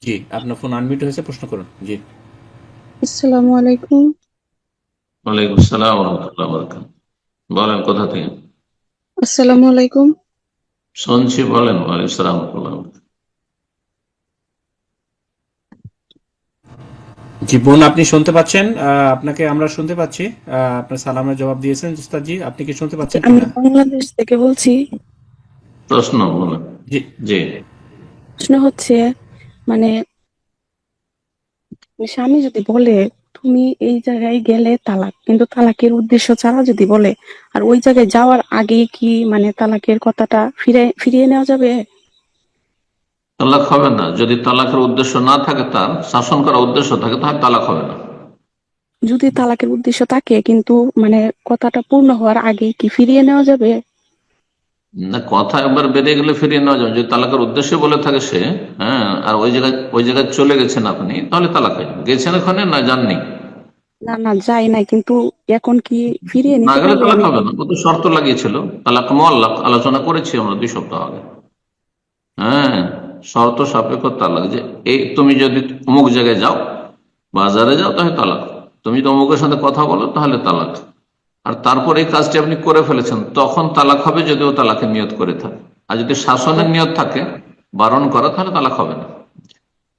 S4: জি আপনার ফোন আনমিউট হয়েছে, প্রশ্ন করুন। জি
S12: আসসালামু আলাইকুম।
S3: ওয়ালাইকুম আসসালাম ওয়া রাহমাতুল্লাহি ওয়া বারাকাতুহু। বলেন কোথা থেকে?
S12: আসসালামু আলাইকুম।
S3: শুনছি, বলেন। ওয়ালাইকুম আসসালাম ওয়া রাহমাতুল্লাহি ওয়া বারাকাতুহু।
S4: জি বোন, আপনি শুনতে পাচ্ছেন? আপনাকে আমরা শুনতে পাচ্ছি। আপনার সালামের জবাব দিয়েছেন উস্তাদ জি, আপনি কি শুনতে পাচ্ছেন
S12: আমি
S4: কিনা?
S12: বাংলাদেশ থেকে বলছি।
S3: প্রশ্ন বলেন।
S4: জি
S3: জি।
S12: প্রশ্ন হচ্ছে মানে স্বামী যদি বলে তুমি এই জায়গায় গেলে তালাক, কিন্তু তালাকের উদ্দেশ্য ছাড়া যদি বলে, আর ওই জায়গায় যাওয়ার আগে কি মানে তালাকের কথাটা ফিরিয়ে নেওয়া যাবে?
S3: তালাক হবে না। যদি তালাকের উদ্দেশ্য না থাকে, তার শাসন করার উদ্দেশ্য থাকে, তাহলে তালাক হবে না।
S12: যদি তালাকের উদ্দেশ্য থাকে কিন্তু মানে কথাটা পূর্ণ হওয়ার আগে কি ফিরিয়ে নেওয়া যাবে?
S3: না, কথা একবার বেরিয়ে গেলে ফিরিয়ে নেওয়া যাবে। যদি তালাকের উদ্দেশ্য বলে থাকে সে, হ্যাঁ, আর ওই জায়গায় চলে গেছেন আপনি, তাহলে তালাক হয়ে যাবে। গেছেন ওখানে না যাননি,
S12: না না, যাই নাই, কিন্তু এখন কি ফিরিয়ে
S3: না
S12: নিতে
S3: গেলে
S12: পারবে?
S3: তালাক
S12: আমি
S3: হবে না। ও তো শর্ত লাগিয়েছিল, তালাক মুআল্লাক, আলোচনা করেছি আমরা 2 সপ্তাহ আগে। হ্যাঁ, শর্ত সাপেক্ষ তালাক, যে এই তুমি যদি অমুক জায়গায় যাও, বাজারে যাও, তাহলে তালাক। তুমি তো অমুকের সাথে কথা বলো, তাহলে তালাক। আর তারপর এই কাজটি আপনি করে ফেলেছেন, তখন তালাক হবে, যদি ও তালাকের নিয়ত করে থাকে। আর যদি শাসনের নিয়ত থাকে, বারণ করা, তাহলে তালাক হবে না।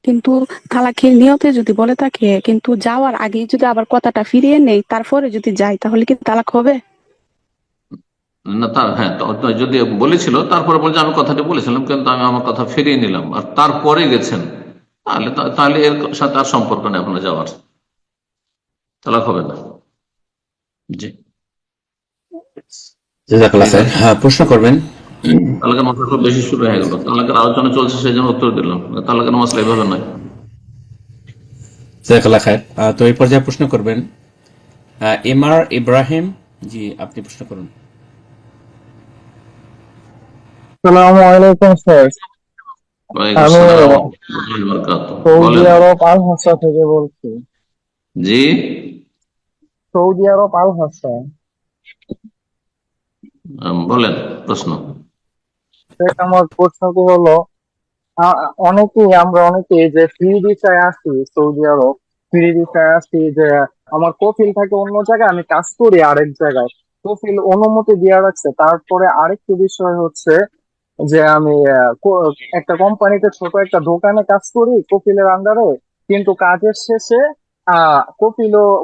S12: কিন্তু তালাকের নিয়তে যদি বলে থাকে, কিন্তু যাওয়ার আগে যদি আবার কথাটা ফিরিয়ে নেই, তারপরে যদি যাই, তাহলে কি তালাক হবে?
S3: না, তার হ্যাঁ, তো যদি বলেছিল, তারপরে বলছে আমি কথাটি বলেছিলাম, কিন্তু আমি আমার কথা ফিরিয়ে নিলাম, আর তারপরে গেছেন, তাহলে এর সাথে আর সম্পর্ক নেই আপনার যাওয়ার, তালাক হবে না। জি,
S4: জাযাকাল্লাহ
S3: ঠিক
S4: খায়ের।
S3: আছে।
S4: হ্যাঁ, প্রশ্ন করবেন।
S3: তালাকের মশলা খুব বেশি শুরু হয়ে গেল। তালাকের আলোচনা চলছে, সেই জন্য উত্তর দিলাম। তালাকের মশলা এভাবে নয়।
S4: জাযাকাল্লাহ খায়ের। তো এই পর্যায়ে প্রশ্ন করবেন এমআর ইব্রাহিম, জি আপনি প্রশ্ন করুন।
S13: আসসালামু আলাইকুম স্যার।
S3: ওয়ালাইকুম
S13: আমি
S3: আসসালাম ওয়া রাহমাতুল্লাহি ওয়া বারাকাতুহু।
S13: সৌদি
S3: বলেন।
S13: আরব আল হাসা থেকে বলছি।
S3: জি,
S13: সৌদি আরব আল হাসা।
S3: বলেন প্রশ্ন।
S13: আমার প্রশ্নটি হলো, আমরা অনেকেই যে ফ্রি ভিসায় আসি সৌদি আরব, ফ্রি ভিসায় আসি যে আমার কফিল থাকে অন্য জায়গায়, আমি কাজ করি আরেক জায়গায়, কফিল অনুমতি দিয়ে রাখছে। তারপরে আরেকটি বিষয় হচ্ছে যে আমি একটা কোম্পানিতে ছোট একটা দোকানে কাজ করি কপিলের আন্ডারে, কিন্তু কাজের শেষে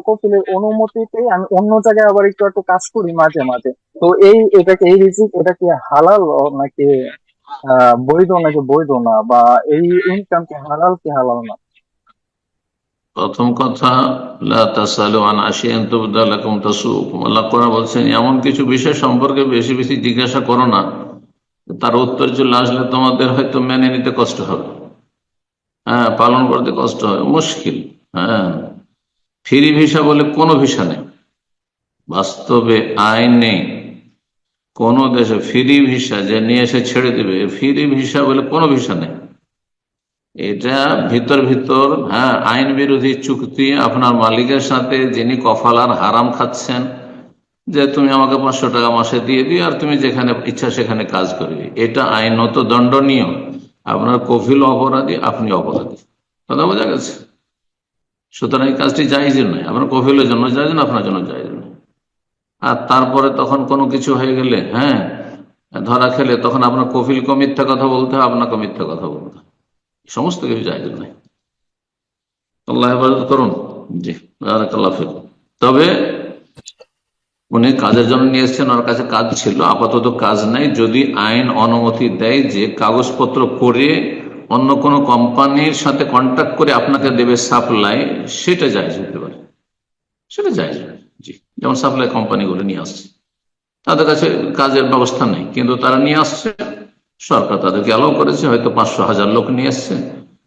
S13: কপিলের অনুমতিতে আমি অন্য জায়গায় আবার একটু একটু কাজ করি মাঝে মাঝে। তো এই রিজিক এটা কি হালাল নাকি বৈধ নাকি বৈধ না, বা এই ইনকাম কি হালাল কি হালাল না?
S3: প্রথম কথা, লা তাসালু আন আশিয়ান তুবদা লাকুম তাসুকুম। আল্লাহ কোরআন বলছেন, এমন কিছু বিষয় সম্পর্কে বেশি বেশি জিজ্ঞাসা করো না, তার উত্তর চলে আসলে তোমাদের হয়তো মেনে নিতে কষ্ট হবে, হ্যাঁ, পালন করতে কষ্ট হবে, মুশকিল। হ্যাঁ, ফ্রি ভিসা বলে কোনো ভিসা নেই, বাস্তবে আইনে কোন দেশে ফ্রি ভিসা যে নিয়ে এসে ছেড়ে দিবে, ফ্রি ভিসা বলে কোনো ভিসা নেই। এটা ভিতর ভিতর, হ্যাঁ, আইন বিরোধী চুক্তি আপনার মালিকের সাথে, যিনি কফালার হারাম খাচ্ছেন, যে তুমি আমাকে 500 টাকা মাসে দিয়ে দিও, আর তুমি যেখানে ইচ্ছা সেখানে কাজ করবে। এটা আইনত দণ্ডনীয়। আপনার কফিল অপরাধী, আপনি অপরাধী। কথা বোঝা গেছে? সুতরাং এই কাজটি জায়েজ নয়। আপনার কফিলের জন্য জায়েজ না, আপনার জন্য জায়েজ নয়। আর তারপরে তখন কোনো কিছু হয়ে গেলে, হ্যাঁ, ধরা খেলে, তখন আপনার কফিলকে মিথ্যা কথা বলতে হয়, আপনাকে মিথ্যা কথা বলতে হয়। সমস্ত কিছু জায়েজ নয়। আল্লাহ হেফাজত করুন। জি, বারাকাল্লাহ ফিক। তবে উনি কাজের জন্য নিয়ে এসছেন, ওর কাছে কাজ ছিল, আপাতত কাজ নাই। যদি আইন অনুমতি দেয় যে কাগজপত্র করে অন্য কোনো কোম্পানির সাথে কন্ট্যাক্ট করে আপনাকে দেবে সাপ্লাই, সেটা জায়েজ হতে পারে, সেটা জায়েজ। জি, যেমন সাপ্লাই কোম্পানিগুলো নিয়ে আসছে, তাদের কাছে কাজের ব্যবস্থা নেই, কিন্তু তারা নিয়ে আসছে, সরকার তাদেরকে অ্যালাউ করেছে, হয়তো 500,000 লোক নিয়ে এসছে,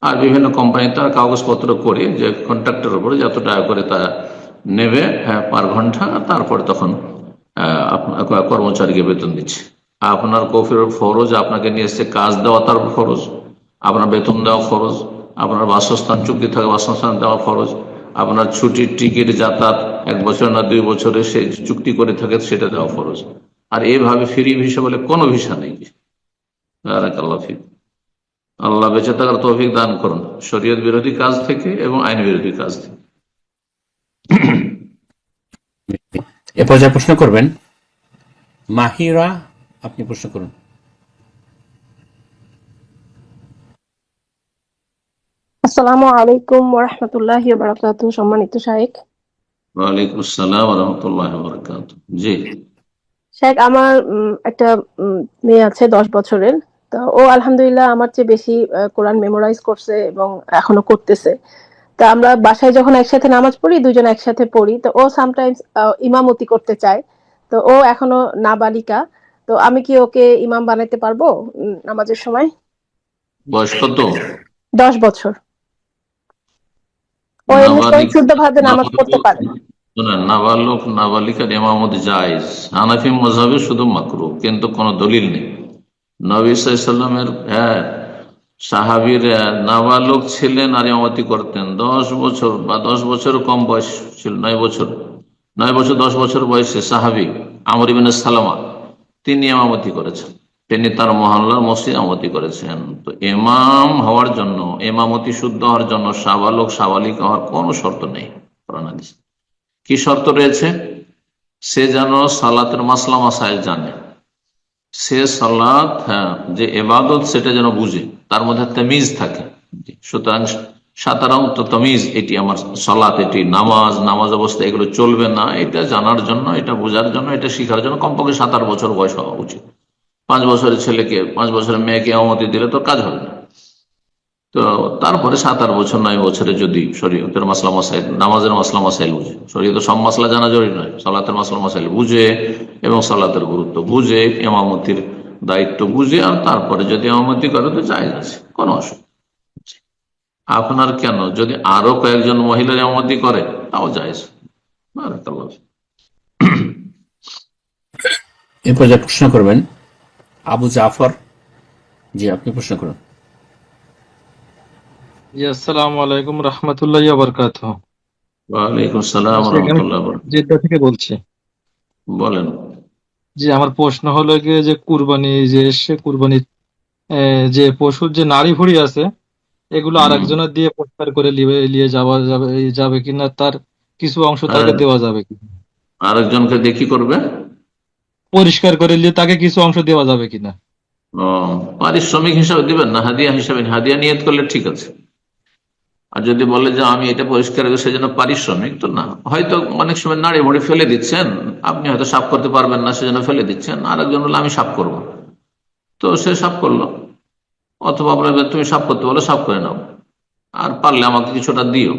S3: আর বিভিন্ন কোম্পানি তারা কাগজপত্র করে যে কন্ট্রাক্টের উপরে যত টাকা করে তারা নেবে, হ্যাঁ, পার ঘন্টা, তারপরে তখন আপনার কর্মচারীকে বেতন দিচ্ছে। আপনার কফির ফরজ, আপনাকে নিয়ে এসছে কাজ দেওয়া, তার ফরজ, আপনার বেতন দেওয়া ফরজ, আপনার বাসস্থান চুক্তি থাকে বাসস্থান দেওয়া ফরজ, আপনার ছুটির টিকিট যাতায়াত 1 বছর না 2 বছরে সে চুক্তি করে থাকে, সেটা দেওয়া ফরজ। আর এভাবে ফ্রি ভিসা বলে কোনো ভিসা নেই। বারাকাল্লাহু ফিক। আল্লাহ বেঁচে থাকার তৌফিক দান করুন শরীয়ত বিরোধী কাজ থেকে এবং আইন বিরোধী কাজ থেকে।
S4: এ পর্যায়ে প্রশ্ন করবেন মাহিরা, আপনি প্রশ্ন করুন।
S14: আসসালামু আলাইকুম ওয়া রাহমাতুল্লাহি ওয়া বারাকাতুহু। সম্মানিত শাইখ,
S3: ওয়ালাইকুম আসসালাম ওয়া রাহমাতুল্লাহি ওয়া বারাকাতুহু। জি
S14: শাইখ, আমার একটা মেয়ে আছে 10 বছরের। তো ও আলহামদুলিল্লাহ আমার চেয়ে বেশি কোরআন মেমোরাইজ করছে এবং এখনো করতেছে। তা আমরা বাসায় যখন একসাথে নামাজ পড়ি, দুজন একসাথে পড়ি, তো ও সামটাইমস ইমামতি করতে চায়। তো ও এখনো নাবালিকা, তো আমি কি ওকে ইমাম বানাইতে পারবো নামাজের সময়?
S3: বয়স কত?
S14: 10 বছর। ও এমনিতেই শুদ্ধভাবে নামাজ পড়তে পারে।
S3: নাবালক নাবালিকার ইমামত জায়েজ, হানাফি মাযহাবে শুধু মাকরুহ, কিন্তু কোনো দলিল নেই। নবী সাল্লাল্লাহু আলাইহি ওয়াসাল্লামের সাহাবীর নাবালক ছিলেন আর ইমামতি করতেন। 10 বছর বা 10 বছর কম বয়স ছিল, 9 বছর 10 বছর বয়সে সাহাবী আমর ইবনে সালামা তিনি ইমামতি করেছেন। তিনি তার মহল্লার মসজিদ ইমামতি করেছেন। তো ইমাম হওয়ার জন্য, ইমামতি শুদ্ধ হওয়ার জন্য সাবালক সাবালিকা হওয়ার কোনো শর্ত নেই। কি শর্ত রয়েছে? সে যেন সালাতের মাসলা মাসাইল জানে, সে সালাত যে ইবাদত সেটা যেন বুঝে, তার মধ্যে তামিজ থাকে। সুতরাং সাধারণত তামিজ, এটি আমার সালাত, এটি নামাজ, নামাজ অবস্থা এগুলো চলবে না, এটা জানার জন্য, এটা বোঝার জন্য, এটা শিখার জন্য কমপক্ষে 7-8 বছর বয়স হওয়া উচিত। 5 বছরের ছেলেকে 5 বছরের মেয়েকে ইমামতি দিলে তো কাজ হবে না। তো তারপরে 7-8 বছর 9 বছরে যদি শরীয়তের মাসলা মাসাইল, নামাজের মাসলা মাসাইল বুঝে, শরীয়তের সব মাসলা জানা জরুরি নয়, সালাতের মাসলা মাসাইল বুঝে এবং সালাতের গুরুত্ব বুঝে, ইমামতির দায়িত্ব বুঝে, আর তারপরে যদি ইমামতি করে তো জায়েজ আছে, কোনো অসুবিধা। আপনার কেন, যদি আরো কয়েকজন মহিলার ইমামতি করে তাও জায়েজ। বারাকাল্লাহু ফিক।
S4: এ পর্যায়ে প্রশ্ন করবেন আবু জাফর। জি, আপনি প্রশ্ন করুন।
S15: আসসালামু আলাইকুম রহমতুল্লাহি ওয়া বারাকাতুহু।
S3: ওয়ালাইকুম আসসালাম ওয়া রাহমাতুল্লাহি ওয়া বারাকাতুহু।
S15: জেদ্দা থেকে বলছি।
S3: বলেন।
S15: জি, আমার প্রশ্ন হলো গিয়ে যে কুরবানি, যে সে কুরবানির যে পশুর যে নাড়ি ভুঁড়ি আছে, এগুলো আরেকজনের দিয়ে পরিষ্কার করে নিয়ে যাবে কিনা, তার কিছু অংশ তাকে দেওয়া যাবে কিনা,
S3: আরেকজনকে দিয়ে কি করবে?
S15: পরিষ্কার করে নিয়ে তাকে কিছু অংশ দেওয়া যাবে কিনা।
S3: পারিশ্রমিক হিসাবে দিবেন না, হাদিয়া হিসাবে। হাদিয়া নিয়ত করলে ঠিক আছে। আর যদি বলে যে আমি এটা পরিষ্কার করি সেজন্য পারিশ্রমিক, তো না। হয়তো অনেক সময় নাড়ি ভুঁড়ি ফেলে দিচ্ছেন, আপনি হয়তো সাফ করতে পারবেন না সেজন্য ফেলে দিচ্ছেন, আর একজন বলে আমি সাফ করবো, তো সে সাফ করলো। অথবা আপনার তুমি সাফ করতে বলো, সাফ করে নাও, আর পারলে আমাকে কিছুটা দিও,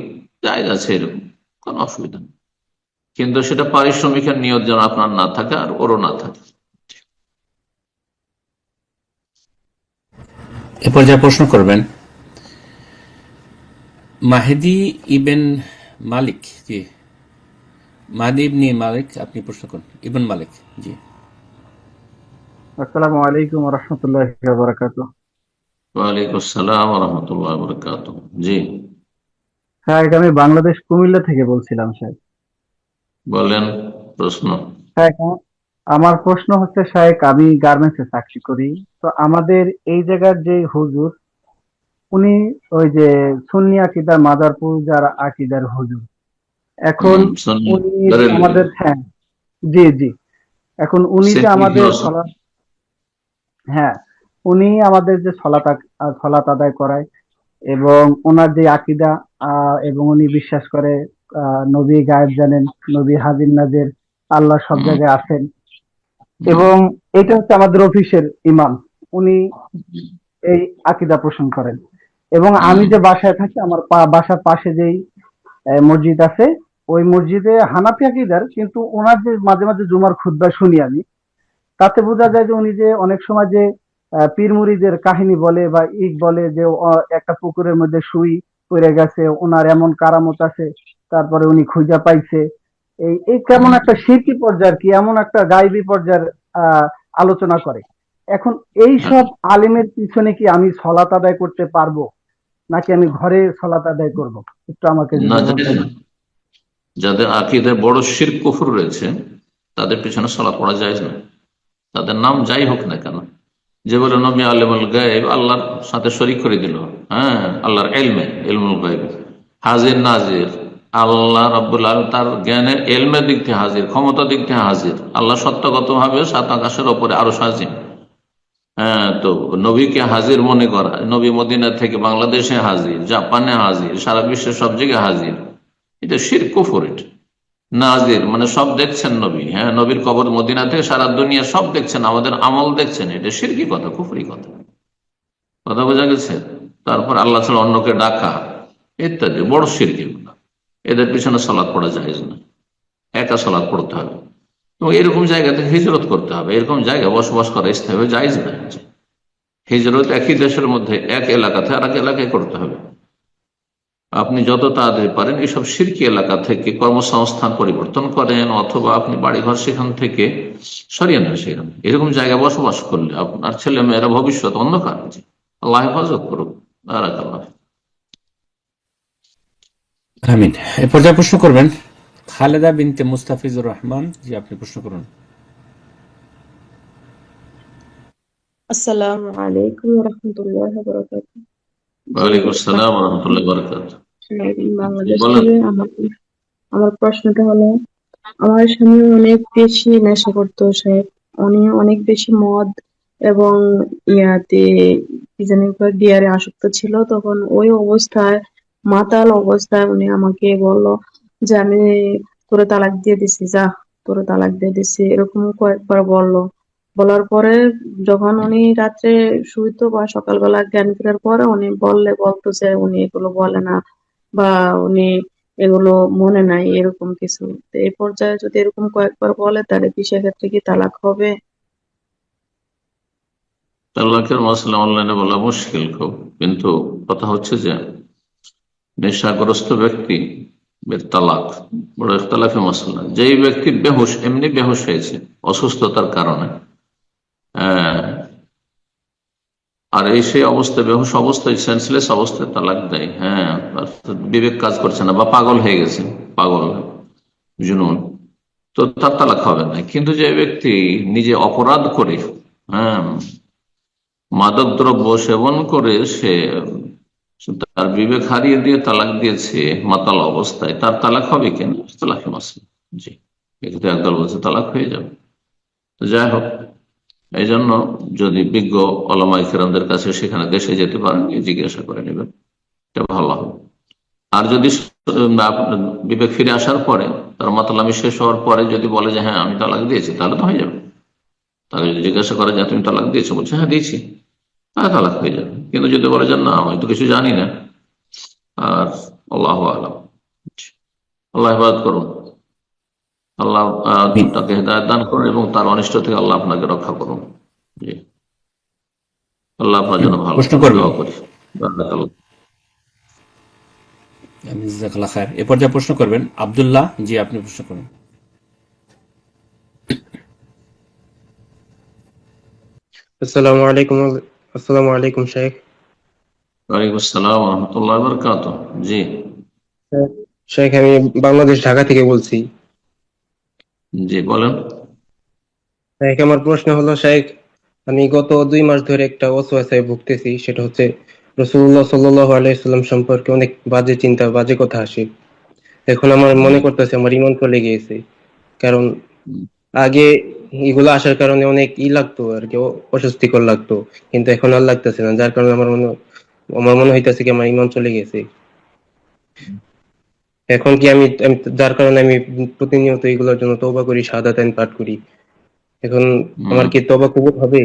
S3: জায়েজ আছে, এরকম কোনো অসুবিধা নেই। কিন্তু সেটা পারিশ্রমিকের নিয়ত যেন আপনার না থাকে আর ওরও না থাকে।
S4: এ পর্যায়ে প্রশ্ন করবেন মাহেদি ইবেন মালিক। জি, মাহেদি ইবনে মালিক, আপনি প্রশ্ন করুন। ইবন মালিক। জি,
S16: আসসালামু আলাইকুম ওয়া রাহমাতুল্লাহি ওয়া বারাকাতুহু।
S3: ওয়ালাইকুম আসসালাম ওয়া রাহমাতুল্লাহি ওয়া বারাকাতুহু। জি
S16: স্যার, আমি বাংলাদেশ কুমিল্লা থেকে বলছিলাম স্যার।
S3: বলেন প্রশ্ন।
S16: স্যার, আমার প্রশ্ন হচ্ছে স্যার, আমি গার্মেন্টসে চাকরি করি। তো আমাদের এই জায়গার যে হুজুর, উনি ওই যে সুন্নি আকীদার মাদারপুর যারা আকীদার হুজুর, এখন উনি আমাদের, হ্যাঁ জি জি, এখন উনি যে আমাদের উনি আমাদের যে সলাত আদায় করায়, এবং ওনার যে আকীদা, এবং উনি বিশ্বাস করে নবী গায়েব জানেন, নবী হাজির নাজির, আল্লাহ সব জায়গায় আছেন, এবং এটা হচ্ছে আমাদের অফিসের ইমাম, উনি এই আকীদা পোষণ করেন। এবং আমি যে বাসায় থাকি, আমার বাসার পাশে যেই মসজিদ আছে, ওই মসজিদে হানাফি আকীদার, কিন্তু ওনার যে মাঝে মাঝে জুমার খুতবা শুনি আমি, তাতে বোঝা যায় যে উনি যে অনেক সময় যে পীর মুরিদের কাহিনী বলে বা বলে যে একটা পুকুরের মধ্যে সুই পড়ে গেছে, ওনার এমন কারামত আছে, তারপরে উনি খুঁজা পাইছে, এই কেমন একটা শিরকি পর্যায়ের, কি এমন একটা গায়বী পর্যায়ের আলোচনা করে। এখন এই সব আলেমের পিছনে কি আমি সলাত আদায় করতে পারবো, নাকি আমি ঘরে সলাত আদায় করব? একটু আমাকে
S3: যাদের আকীদায় বড় শিরক কুফর রয়েছে তাদের পিছনে সালাত পড়া যায় না, তাদের নাম যাই হোক না কেন। যে বলে নবী আলিমুল গায়ব, আল্লাহর সাথে শরীক করে দিল, হ্যাঁ, আল্লাহর ইলমুল গায়ব, হাজির নাজির, আল্লাহ রাব্বুল আলামিন তার জ্ঞানের ইলমের দিক থেকে হাজির, ক্ষমতার দিক থেকে হাজির, আল্লাহ সত্যগত ভাবে সাত আকাশের ওপরে আরো হাজির। হ্যাঁ, তো নবীকে হাজির মনে করা, নবী মদিনা থেকে বাংলাদেশে হাজির, জাপানে হাজির, সারা বিশ্বের সব জায়গায় হাজির, এটা শিরক কুফর। এটা নাজির মানে সব দেখছেন নবী, হ্যাঁ, নবীর কবর মদিনা থেকে সারা দুনিয়া সব দেখছেন, আমাদের আমল দেখছেন, এটা শিরকি কথা, কুফরি কথা, কথা বোঝা গেছে। তারপর আল্লাহ ছাড়া অন্যকে ডাকা ইত্যাদি বড় শিরকি গুনাহ, এদের পিছনে সালাত পড়া জায়েজ না, একা সালাত পড়তে হবে। তো এরকম জায়গা থেকে হিজরত করতে হবে, এরকম জায়গায় বসবাস করা স্থায়ী জায়েজ না। হিজরত একই দেশের মধ্যে এক এলাকা থেকে আর এক এলাকায় করতে হবে। আপনি যত তাড়াতাড়ি পারেন এইসব শিরকি এলাকা থেকে কর্মসংস্থান পরিবর্তন করেন, অথবা আপনি বাড়িঘর সেখান থেকে সরিয়ে নেন। সেখানে এরকম জায়গায় বসবাস করলে আপনার ছেলে মেয়েরা ভবিষ্যৎ অন্ধকার। আল্লাহ হেফাজত করুক। বারাকাল্লাহ।
S4: আমিন। এ পর্যায়ে প্রশ্ন করবেন খালেদা বিনতে মুস্তাফিজুর রহমান। জি, আপনি প্রশ্ন করুন।
S17: আসসালামু আলাইকুম ওয়া রাহমাতুল্লাহি ওয়া বারাকাতুহু।
S3: ওয়ালাইকুম আসসালাম ওয়া রাহমাতুল্লাহি ওয়া বারাকাতুহু।
S17: বাংলাদেশ
S3: বলেন।
S17: থেকে আমার প্রশ্নটা হলো, আমার স্বামী অনেক বেশি নেশা করতো সাহেব, উনি অনেক বেশি মদ এবং ইয়াতে কি জানি বিয়ারে আসক্ত ছিল। তখন ওই অবস্থায়, মাতাল অবস্থায় উনি আমাকে বলল যে আমি তোরে তালাক দিয়ে দিছি, যা তোরে তালাক দিয়ে দিছি, এরকম কয়েকবার বললো। বলার পরে যখন উনি রাত্রে শুইতো বা সকালবেলা জ্ঞান ফেরার পরে উনি বলতো যে উনি এগুলো বলে না বা উনি এগুলো মনে নাই, এরকম কিছু। তো এই পর্যায়ে যদি এরকম কয়েকবার বলে তাহলে কি সেক্ষেত্রে কি তালাক হবে?
S3: তালাকের মশলা অনলাইনে বলা মুশকিল খুব, কিন্তু কথা হচ্ছে যে নেশাগ্রস্ত ব্যক্তি তালাক বড় ইখতিলাফি মশলা। যেই ব্যক্তি বেহুশ, এমনি বেহুশ হয়েছে অসুস্থতার কারণে, আর এই সেই অবস্থায়, বেহুশ অবস্থায়, সেন্সলেস অবস্থায় তালাক দেয়, হ্যাঁ, বিবেক কাজ করছে না বা পাগল হয়ে গেছে, পাগল জুনুন, তো তার তালাক হবে না। কিন্তু যে ব্যক্তি নিজে অপরাধ করে, হ্যাঁ, মাদক দ্রব্য সেবন করে সে তার বিবেক হারিয়ে দিয়ে তালাক দিয়েছে মাতাল অবস্থায়, তার তালাক হবে কেন? তালাকের মাসলা। জি, কিন্তু একদল বলছে তালাক হয়ে যাবে। তো যাই হোক, এই জন্য যদি বিজ্ঞ ওলামা ইকরামদের কাছে সেখানে দেশে যেতে পারেন, জিজ্ঞাসা করে নেবেন, এটা ভালো হবে। আর যদি বিবেক ফিরে আসার পরে, তার মাতালামি শেষ হওয়ার পরে যদি বলে যে হ্যাঁ আমি তালাক দিয়েছি, তাহলে তো হয়ে যাবে। তাকে যদি জিজ্ঞাসা করে যে তুমি তালাক দিয়েছো, বলছে হ্যাঁ দিয়েছি, তাহলে তালাক হয়ে যাবে। কিন্তু যদি বলে যে না আমি তো কিছু জানি না, আর আল্লাহু আ'লাম, আল্লাহ হেফাজত করুন, আল্লাহ তাকে হেদায়েত দান করুন এবং তার অনিষ্ট থেকে আল্লাহ আপনাকে রক্ষা করুন। জি, আল্লাহ আপনার জন্য ভালো
S4: প্রশ্ন করবেন।
S3: দোয়া করি। বারাকাল্লাহ।
S4: জাযাকাল্লাহ খায়ের। এ পর্যায়ে প্রশ্ন করবেন আব্দুল্লাহ। জি, আপনি প্রশ্ন করুন।
S18: আসসালামু আলাইকুম। আসসালামু আলাইকুম শেখ।
S3: ওয়ালাইকুম আসসালাম ওয়া রাহমাতুল্লাহি ওয়া বারাকাতুহু। জি
S18: শেখ, আমি বাংলাদেশ ঢাকা থেকে বলছি।
S3: জি বলেন।
S18: শেখ, আমার প্রশ্ন হলো শেখ, আমি গত 2 মাস ধরে একটা ওয়াসওয়াসায় ভুগতেছি। সেটা হচ্ছে রাসূলুল্লাহ সাল্লাল্লাহু আলাইহি ওয়াসাল্লাম সম্পর্কে অনেক বাজে চিন্তা, বাজে কথা আসে। এখন আমার মনে করতেছে আমার ঈমান চলে গিয়েছে। কারণ আগে এগুলো আসার কারণে অনেক লাগতো আর কি, অস্বস্তিকর লাগতো, কিন্তু এখন আর লাগতেছে না। যার কারণে আমার মনে হইতাছে কি আমার ঈমান চলে গেছে। এখন কি আমি যার কারণে আমি প্রতিনিয়ত এগুলোর জন্য তওবা করি, শাহাদাতাইন পাঠ করি। এখন আমার কি তওবা কবুল হবে?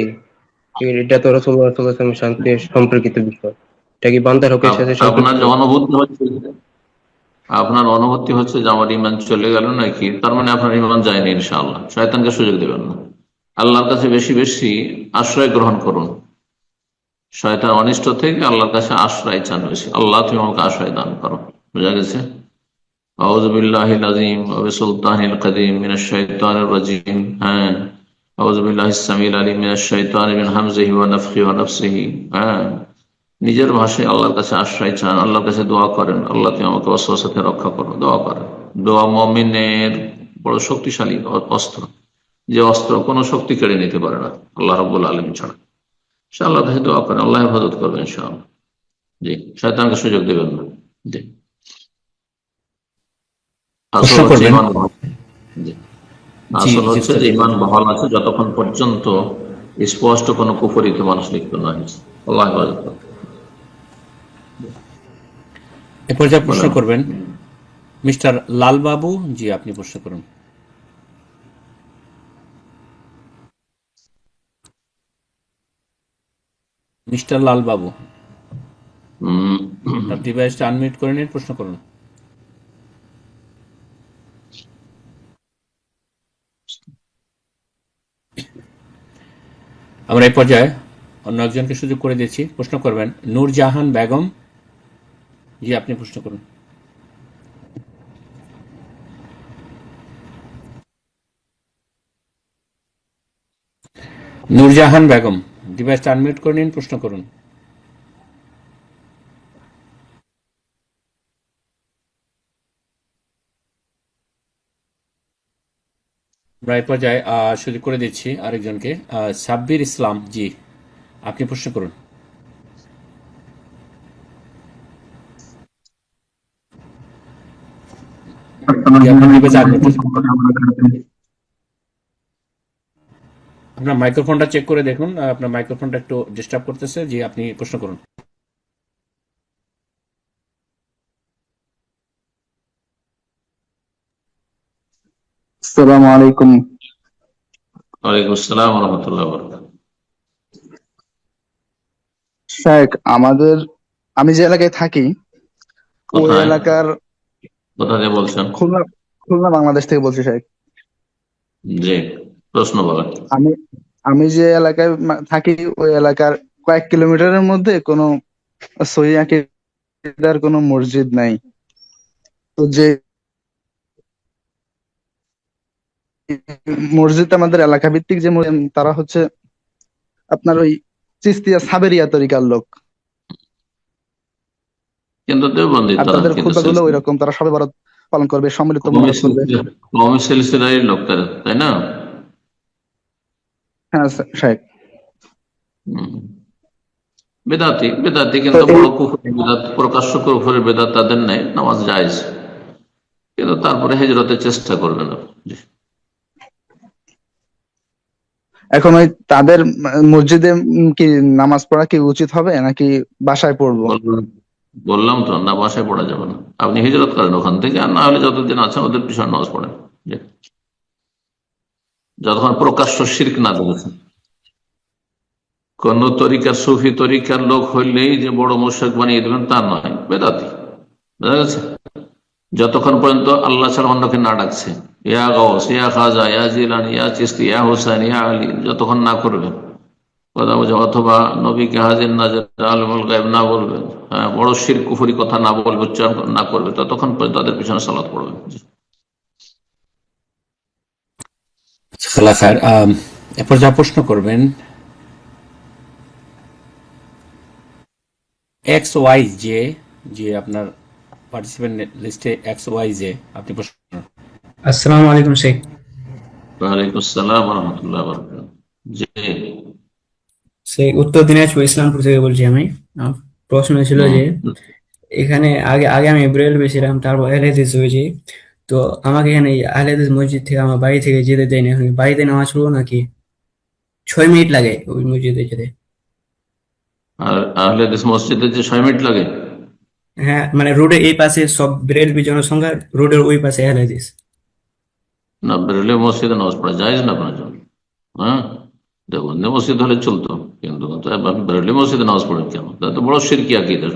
S18: এটা তো রাসূলুল্লাহ সাল্লাল্লাহু আলাইহি ওয়াসাল্লামের সাথে সম্পর্কিত বিষয়। এটা কি বান্দার হকের সাথে
S3: আপনার
S18: সম্পর্কিত?
S3: যে আপনার অনুভূতি হচ্ছে যে আমার ঈমান চলে গেল নাকি, তার মানে আপনার ঈমান যায়নি। ইনশাআল্লাহ শয়তানকে সুযোগ দেবেন না। আল্লাহর কাছে বেশি বেশি আশ্রয় গ্রহণ করুন, শয়তান অনিষ্ট থেকে আল্লাহর কাছে আশ্রয় চান বেশি। আল্লাহ তুমি আমাকে আশ্রয় দান করো। বুঝা গেছে? আউযু বিল্লাহিল আযীম ওয়া বিসুলতানিল কাদীম মিনাশ শাইতানির রাজীম। হ্যাঁ, আউযু বিল্লাহিস সামিল আলিম মিনাশ শাইতানি মিন হামজিহি ওয়া নাফখিহি ওয়া নাফসিহি। হ্যাঁ, নিজের ভাষায় আল্লাহর কাছে আশ্রয় চান, আল্লাহর কাছে দোয়া করেন, আল্লাহ তুমি আমাকে ওয়াসওয়াসা থেকে রক্ষা করো, দোয়া করেন। দোয়া মুমিনের বড় শক্তিশালী অস্ত্র, যে অস্ত্র কোনো শক্তি কেড়ে নিতে পারে না আল্লাহ রাব্বুল আলামিন ছাড়া। ইনশাআল্লাহ কাছে দোয়া করেন, আল্লাহ হেফাজত করবেন ইনশাআল্লাহ। জি, শয়তানকে সুযোগ দেবেন না। জি, আসল
S4: প্রশ্ন
S3: হচ্ছে
S4: করবেন।
S3: ইমান বহাল। জি,
S4: জি
S3: আসল
S4: জি
S3: হচ্ছে যে ইমান বহাল আছে যতক্ষণ পর্যন্ত স্পষ্ট কোনো কুফরিতে মানুষ লিপ্ত নয়। আল্লাহ হেফাজত করবেন।
S4: এ পর্যায়ে প্রশ্ন
S3: বলেন।
S4: করবেন মিস্টার লালবাবু। জি, আপনি প্রশ্ন করুন। মিস্টার লালবাবু, আপনার ডিভাইসটা আনমিউট করে নিন, প্রশ্ন করুন। আমরা এই পর্যায়ে অন্য একজনকে সুযোগ করে দিচ্ছি, প্রশ্ন করবেন নূরজাহান বেগম। জি, আপনি প্রশ্ন করুন। নূরজাহান বেগম, ডিভাইসটা আনমিউট করে নিন, প্রশ্ন করুন। আমরা এই পর্যায়ে সুযোগ করে দিচ্ছি আরেকজনকে, সাব্বির ইসলাম। জি, আপনি প্রশ্ন করুন। জি, আপনার ডিভাইস আনমিউট। আপনার মাইক্রোফোনটা চেক করে দেখুন, আপনার মাইক্রোফোনটা একটু ডিস্টার্ব করতেছে। জি, আপনি প্রশ্ন করুন।
S19: আসসালামু আলাইকুম।
S3: ওয়ালাইকুম আসসালাম ওয়া রাহমাতুল্লাহি ওয়া বারাকাতুহু।
S19: শেখ, আমি যে এলাকায় থাকি ওই
S3: কোথায়
S19: এলাকার
S3: কোথা দিয়ে বলছেন?
S19: খুলনা খুলনা বাংলাদেশ থেকে বলছি শেখ।
S3: জি, প্রশ্ন বলেন।
S19: আমি আমি যে এলাকায় থাকি ওই এলাকার কয়েক কিলোমিটারের মধ্যে কোনো সহিহ আকীদার কোনো মসজিদ নাই। তো যে মসজিদ আমাদের এলাকা ভিত্তিক যে তারা হচ্ছে আপনার ওই চিস্তিয়া সাবেরিয়া তরিকার লোক।
S3: কিন্তু দেওবন্দি
S19: আর
S3: তারা,
S19: তাদের
S3: কিন্তু
S19: খুতবাগুলো ওই রকম, তারা সবে বরাত পালন করবে, সম্মিলিত মোনাজাত করবে।
S3: কওমি সিলসিলার লোক তারা, তাই না?
S19: হ্যাঁ শেখ।
S3: বেদাতি বেদাতি কিন্তু বড় কুফরি বেদাত, প্রকাশ্য কুফরের বেদাত তাদের নেই, নামাজ জায়েজ, কিন্তু তারপরে হিজরতের চেষ্টা করবে না।
S19: এখন ওই তাদের মসজিদে কি নামাজ পড়া কি উচিত হবে নাকি বাসায় পড়বো?
S3: বললাম তো, না বাসায় পড়া যাবে না, আপনি হিজরত করেন ওখান থেকে, আর না হলে যতদিন আছেন ওদের পিছনে নামাজ পড়েন, যতক্ষণ প্রকাশ্য শিরক না দেখেছেন। কোন তরিকার সুফি তরিকার লোক হইলেই যে বড় মুশরিক বানিয়ে দেবেন তা নয়, বেদাতি, বুঝা গেছে? যতক্ষণ পর্যন্ত আল্লাহ ছাড়া অন্যকে না ডাকছে, ইয়া গাউস, ইয়া খাজা, ইয়া জিলানি, ইয়া চিশতি, ইয়া হুসাইন, ইয়া আলী, যতক্ষণ না করবেন কথা বুঝে, অথবা নবীকে হাজির নাজির আলিমুল গায়ব না বলবেন, হ্যাঁ, বড় শিরক কুফরি কথা না বলবে, উচ্চারণ না করবে, ততক্ষণ পর্যন্ত তাদের পিছনে সালাত পড়বেন।
S4: এরপর যা প্রশ্ন করবেন XYJ, যে আপনার পার্টিসিপেন্ট লিস্টে XYJ, আপনি প্রশ্ন করুন।
S20: আসসালামু আলাইকুম শেখ।
S3: ওয়ালাইকুম আসসালাম ওয়া রাহমাতুল্লাহি ওয়া বারাকাতুহু। জি,
S20: শেখ, উত্তর দিনাজপুর ইসলামপুর থেকে বলছি আমি। আমার প্রশ্ন ছিল যে এখানে আগে আগে আমি বেরেলভী ছিলাম, তারপর আহলে হাদিস হয়েছি। তো আমাকে এখানে আহলে হাদিস মসজিদ থেকে আমার বাড়ি থেকে যেতে দেয় না। এখন বাড়িতে নামাজ পড়বো নাকি 6 মিনিট লাগে ওই মসজিদে যেতে?
S3: আর আহলে হাদিস মসজিদে যে 6 মিনিট লাগে?
S20: হ্যাঁ, মানে রোডের এই পাশে সব বেরেলভী জনসংখ্যা, রোডের ওই পাশে আহলে হাদিস।
S3: না, বেরোলে মসজিদে নামাজ পড়া জায়েজ না আপনার জন্য? হ্যাঁ, দেখুন মসজিদ হলে চলতো, কিন্তু আপনি বেরোলে মসজিদে নামাজ পড়েন কেন? তা তো বড় শিরকি আকীদা।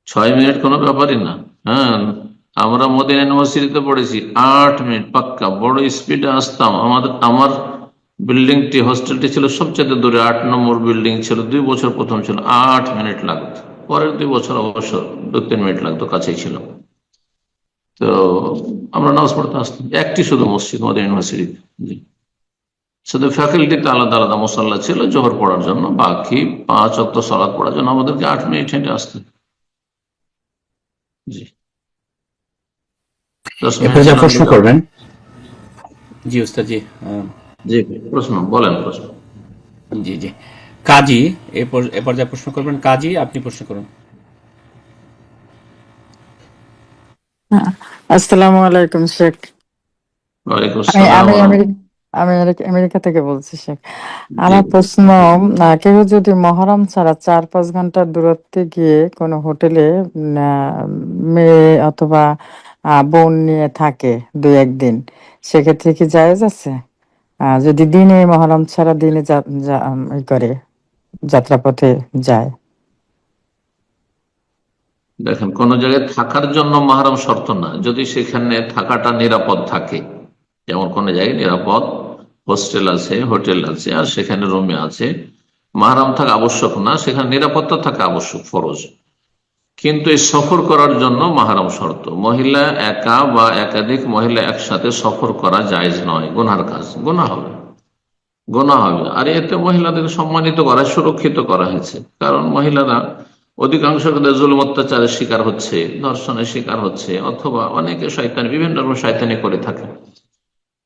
S3: 6 মিনিট কোনো ব্যাপারই না। হ্যাঁ, আমরা মদিনা ইউনিভার্সিটিতে পড়েছি 8 মিনিট পাক্কা, বড় স্পিডে আসতাম। আমার বিল্ডিংটি, হোস্টেলটি ছিল সবচেয়ে দূরে, 8 নম্বর বিল্ডিং ছিল। 2 বছর প্রথম ছিল, 8 মিনিট লাগতো। পরের 2 বছর অবশ্য 2-3 মিনিট লাগতো, কাছেই ছিল। তো আমরা নামাজ পড়তে আসতাম। একটি শুধু মসজিদ মদিনা ইউনিভার্সিটিতে, জি, শুধু ফ্যাকাল্টিতে আলাদা আলাদা মুসাল্লা ছিল জোহর পড়ার জন্য, বাকি 5 ওয়াক্ত সালাত পড়ার জন্য আমাদেরকে 8 মিনিট হেঁটে আসতে। জি, 10
S4: এ
S3: মিনিট
S4: পর্যায়ে
S3: জানান
S4: প্রশ্ন
S3: দিতে হবে।
S4: করবেন। জি উস্তাদ জি।
S3: জি প্রশ্ন বলেন, প্রশ্ন।
S4: জি জি। কাজী এ পর্যায়ে প্রশ্ন করবেন। কাজী আপনি প্রশ্ন করুন।
S21: আসসালামু আলাইকুম শেখ।
S3: ওয়ালাইকুম
S21: আমি
S3: আসসালাম
S21: আমি
S3: ওয়া রাহমাতুল্লাহ।
S21: আমেরিকা থেকে বলছি শেখ।
S3: জি
S21: আমার প্রশ্ন, কেউ যদি মহরম ছাড়া 4-5 ঘন্টার দূরত্বে গিয়ে কোনো হোটেলে মেয়ে অথবা বোন নিয়ে থাকে 2-1 দিন, সেক্ষেত্রে কি জায়েজ আছে? যদি দিনে মহরম ছাড়া দিনে করে যাত্রাপথে যায়।
S3: দেখেন, কোন জায়গায় থাকার জন্য মাহরম শর্ত না, যদি সেখানে থাকাটা নিরাপদ থাকে। যেমন কোন জায়গায় নিরাপদ হোস্টেল আছে, হোটেল আছে, আর সেখানে রুমে আছে, মাহরম থাকা আবশ্যক না, সেখানে নিরাপত্তা থাকা আবশ্যক, ফরজ। কিন্তু এই সফর করার জন্য মাহরম শর্ত। মহিলা একা বা একাধিক মহিলা একসাথে সফর করা জায়েজ নয়, গুনহার কাজ, গুনাহ হবে, গোনা হবে। আর এতে মহিলাদের সম্মানিত করা, সুরক্ষিত করা হয়েছে। কারণ মহিলারা অধিকাংশ ক্ষেত্রে জুলুম অত্যাচারের শিকার হচ্ছে, ধর্ষণের শিকার হচ্ছে, অথবা অনেকে শয়তানি, বিভিন্ন রকম শয়তানি করে থাকে।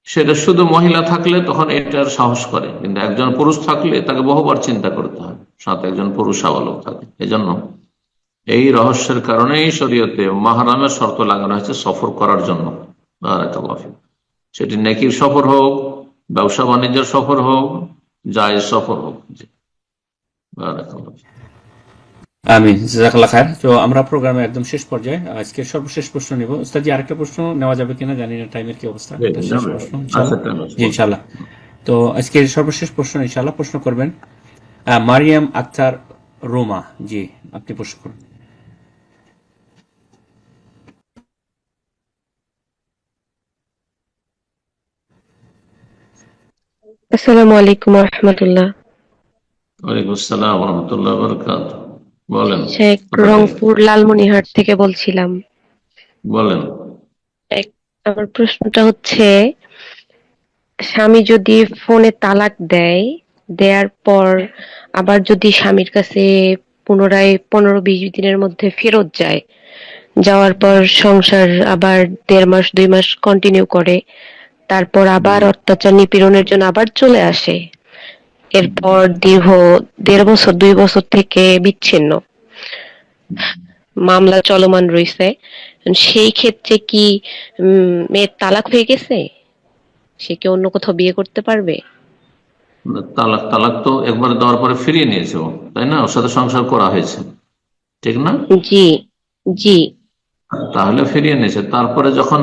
S3: সেটা শুধু মহিলা থাকলে তখন এটার সাহস করে, কিন্তু একজন পুরুষ থাকলে তাকে বহুবার চিন্তা করতে হয়, সাথে একজন পুরুষ শাওয়ালক থাকে। এজন্য এই রহস্যের কারণেই শরীয়তে মাহরামের শর্ত লাগানো হয়েছে সফর করার জন্য। বারাকাল্লাহু ফিক। সেটি নেকির সফর হোক, ব্যবসা বাণিজ্যের সফর হোক, জায়েজ সফর হোক। জি, বারাকাল্লাহু ফিক।
S4: আমিন, জাযাকাল্লাহ খায়ের। তো আমরা প্রোগ্রামে একদম শেষ পর্যায়ে, আজকে সর্বশেষ প্রশ্ন নিব। উস্তাদ আরেকটা প্রশ্ন নেওয়া যাবে কিনা জানি না, টাইমের কি অবস্থা। এটা শেষ প্রশ্ন ইনশাআল্লাহ। জি ইনশাআল্লাহ। তো আজকে সর্বশেষ প্রশ্ন ইনশাআল্লাহ প্রশ্ন করবেন মারিয়াম আক্তার রোমা। জি আপনি প্রশ্ন করুন।
S22: আসসালামু আলাইকুম ওয়া রাহমাতুল্লাহ।
S3: ওয়ালাইকুম আসসালাম ওয়া রাহমাতুল্লাহি ওয়া বারাকাতুহু। বলেন,
S22: শেখ, রংপুর লালমনিরহাট থেকে বলছিলাম।
S3: বলেন।
S22: আমার প্রশ্নটা হচ্ছে, স্বামী যদি ফোনে তালাক দেয়, দেওয়ার পর আবার যদি স্বামীর কাছে পুনরায় 15-20 দিনের মধ্যে ফেরত যায়, যাওয়ার পর সংসার আবার 1.5 মাস 2 মাস কন্টিনিউ করে, তারপর আবার অত্যাচার নিপীড়নের জন্য আবার চলে আসে, এরপর দীর্ঘ 1.5 বছর 2 বছর থেকে বিচ্ছিন্ন, মামলা চলমান রয়েছে, সেই ক্ষেত্রে কি মেয়ের তালাক হয়ে গেছে? সে কি অন্য কোথাও বিয়ে করতে পারবে?
S3: তালাক তালাক তো একবার দেওয়ার পরে ফিরিয়ে নিয়েছে ও, তাই না? ওর সাথে সংসার করা হয়েছে, ঠিক না?
S22: জি জি।
S3: তাহলে ফিরিয়ে নিয়েছে, তারপরে যখন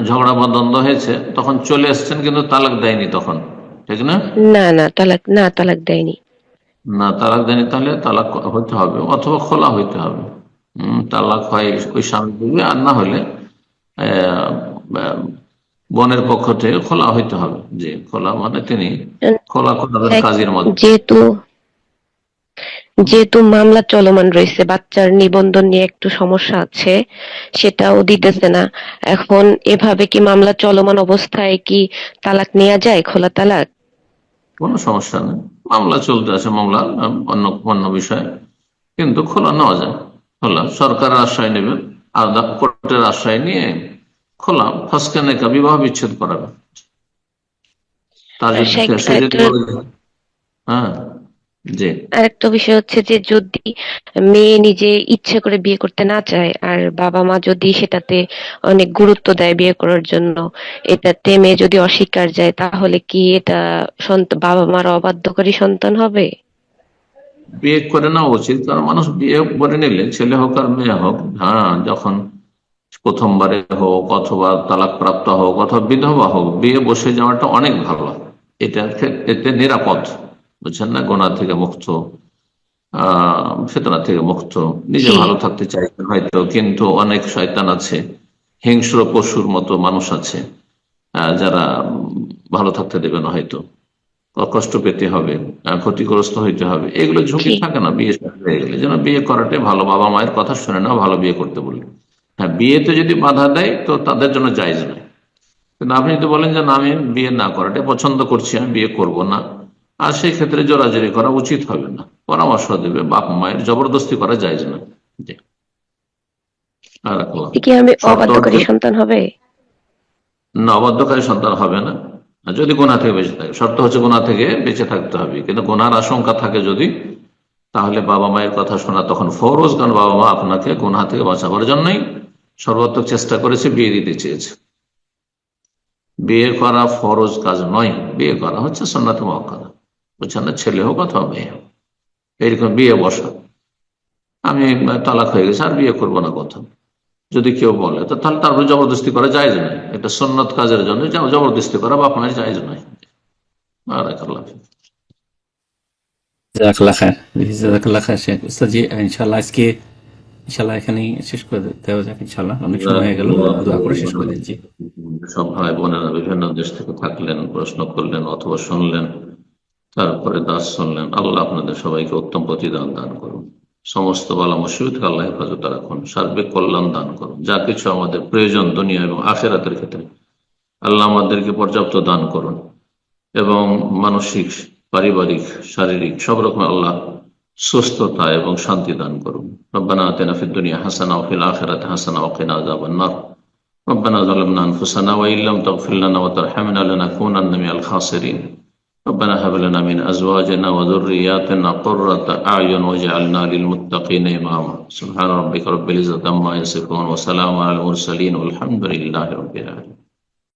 S3: ঝগড়া বা দ্বন্দ্ব হয়েছে তখন চলে এসছেন, কিন্তু তালাক দেয়নি তখন, ঠিক না?
S22: তালাক দেয়নি।
S3: না, তালাক দেয়নি, তাহলে তালাক হইতে হবে, অথবা খোলা হইতে হবে। তালাক হয় ওই স্বামী দিবে, আর না হলে বোনের পক্ষ থেকে খোলা হইতে হবে। যে খোলা মানে তিনি খোলা করাবেন কাজীর মাধ্যমে।
S22: যেহেতু মামলা চলমান রয়েছে, বাচ্চার নিবন্ধন নিয়ে একটু সমস্যা আছে, সেটাও দিতেছে না। এখন এভাবে কি মামলা চলমান অবস্থায় কি তালাক নেওয়া যায়, খোলা তালাক?
S3: কোনো সমস্যা নেই, মামলা চলতে আছে, মামলা অন্য অন্য বিষয়, কিন্তু খোলা নেওয়া যায়। খোলা সরকারের আশ্রয় নেবেন, আলাদা কোর্টের আশ্রয় নিয়ে খোলা ফসকে নেকা, বিবাহ বিচ্ছেদ করাবে। তার যদি সে যদি বলে, হ্যাঁ জি।
S22: আরেকটা বিষয় হচ্ছে যে, যদি মেয়ে নিজে ইচ্ছে করে বিয়ে করতে না চায়, আর বাবা মা যদি সেটাতে অনেক গুরুত্ব দেয় বিয়ে করার জন্য, এটাতে মেয়ে যদি অস্বীকার যায়, তাহলে কি এটা বাবা মার অবাধ্যকারী সন্তান হবে?
S3: বিয়ে করে নেওয়া উচিত, কারণ মানুষ বিয়ে করে নিলে, ছেলে হোক আর মেয়ে হোক, হ্যাঁ, যখন প্রথমবারে হোক অথবা তালাক প্রাপ্ত হোক অথবা বিধবা হোক, বিয়ে বসে যাওয়াটা অনেক ভালো। এতে নিরাপদ, বুঝছেন না? গোনা থেকে মুক্ত, ফিতনা থেকে মুক্ত, নিজে ভালো থাকতে চাইছেন হয়তো, কিন্তু অনেক শয়তান আছে, হিংস্র পশুর মতো মানুষ আছে, যারা ভালো থাকতে দেবে না, হয়তো কষ্ট পেতে হবে, ক্ষতিগ্রস্ত হইতে হবে। এগুলো ঝুঁকি থাকে না বিয়ে হয়ে গেলে, যেন বিয়ে করাটাই ভালো। বাবা মায়ের কথা শুনে না, ভালো বিয়ে করতে বললে। হ্যাঁ, বিয়েতে যদি বাধা দেয় তো তাদের জন্য জায়েজ নয়। কিন্তু আপনি যদি বলেন যে না, আমি বিয়ে না করাটাই পছন্দ করছি, আমি বিয়ে করব না, আর সেই ক্ষেত্রে জোরাজোরি করা উচিত হবে না, পরামর্শ দেবে, বাপ মায়ের জবরদস্তি করা জায়েজ নয়। জি। বারাকাল্লাহ।
S22: কি আমি
S3: শর্ত
S22: অবাধ্যকারী
S3: হচ্ছে
S22: সন্তান হবে?
S3: না, অবাধ্যকারী সন্তান হবে না, আর যদি গুনাহ থেকে বেঁচে থাকে। শর্ত হচ্ছে গুনাহ থেকে বেঁচে থাকতে হবে, কিন্তু গুনাহর আশঙ্কা থাকে যদি, তাহলে বাবা মায়ের কথা শোনা তখন ফরজ, কারণ বাবা মা আপনাকে গুনাহ থেকে বাঁচাবার জন্যই সর্বাত্মক চেষ্টা করেছে, বিয়ে দিতে চেয়েছে। বিয়ে করা ফরজ কাজ নয়, বিয়ে করা হচ্ছে সুন্নাত মুআক্কাদা, বুঝছেন না, ছেলে হোক অথবা মেয়ে হোক। এইরকম বিয়ে বসা, আমি তালাক হয়ে গেছে আর বিয়ে করবো না কোথাও, যদি কেউ বলে তো তাহলে তারপরে জবরদস্তি করা জায়েজ নয়। এটা সুন্নত কাজের জন্য জবরদস্তি করা বাপ মায়ের জায়েজ নয়। বারাকাল্লাহ ফিক।
S4: জাযাকাল্লাহ খায়ের। জি, জাযাকাল্লাহ খায়ের শেখ। উস্তাদ জি, ইনশাআল্লাহ আজকে ইনশাআল্লাহ এখানেই শেষ করে দেওয়া যাক। ইনশাআল্লাহ অনেক সময় হয়ে গেল, দোয়া করে শেষ করে দিচ্ছি।
S3: সব ভাই বোনেরা বিভিন্ন দেশ থেকে থাকলেন, প্রশ্ন করলেন অথবা শুনলেন, তারপরে দাস শুনলেন। আল্লাহ আপনাদের সবাইকে উত্তম প্রতিদান দান করুন, সমস্ত বালা মুসিবত থেকে আল্লাহ হেফাজত রাখুন, সার্বিক কল্যাণ দান করুন। যা কিছু আমাদের প্রয়োজন দুনিয়া এবং আখিরাতের ক্ষেত্রে আল্লাহ আমাদেরকে পর্যাপ্ত দান করুন, এবং মানসিক, পারিবারিক, শারীরিক সব রকম আল্লাহ সুস্থতা এবং শান্তি দান করুন। রব্বানা আতিনা ফিদ দুনিয়া হাসানা ওয়া ফিল আখিরাতি হাসানা ওয়া কিনা আযাবান নার। ربنا ظلمنا أنفسنا وإن لم تغفر لنا وترحمنا لنكونن من الخاسرين. ربنا هب لنا من أزواجنا وذرياتنا قرة أعين واجعلنا للمتقين إماما. سبحان ربك رب العزة عما يصفون وسلام على المرسلين والحمد لله رب العالمين.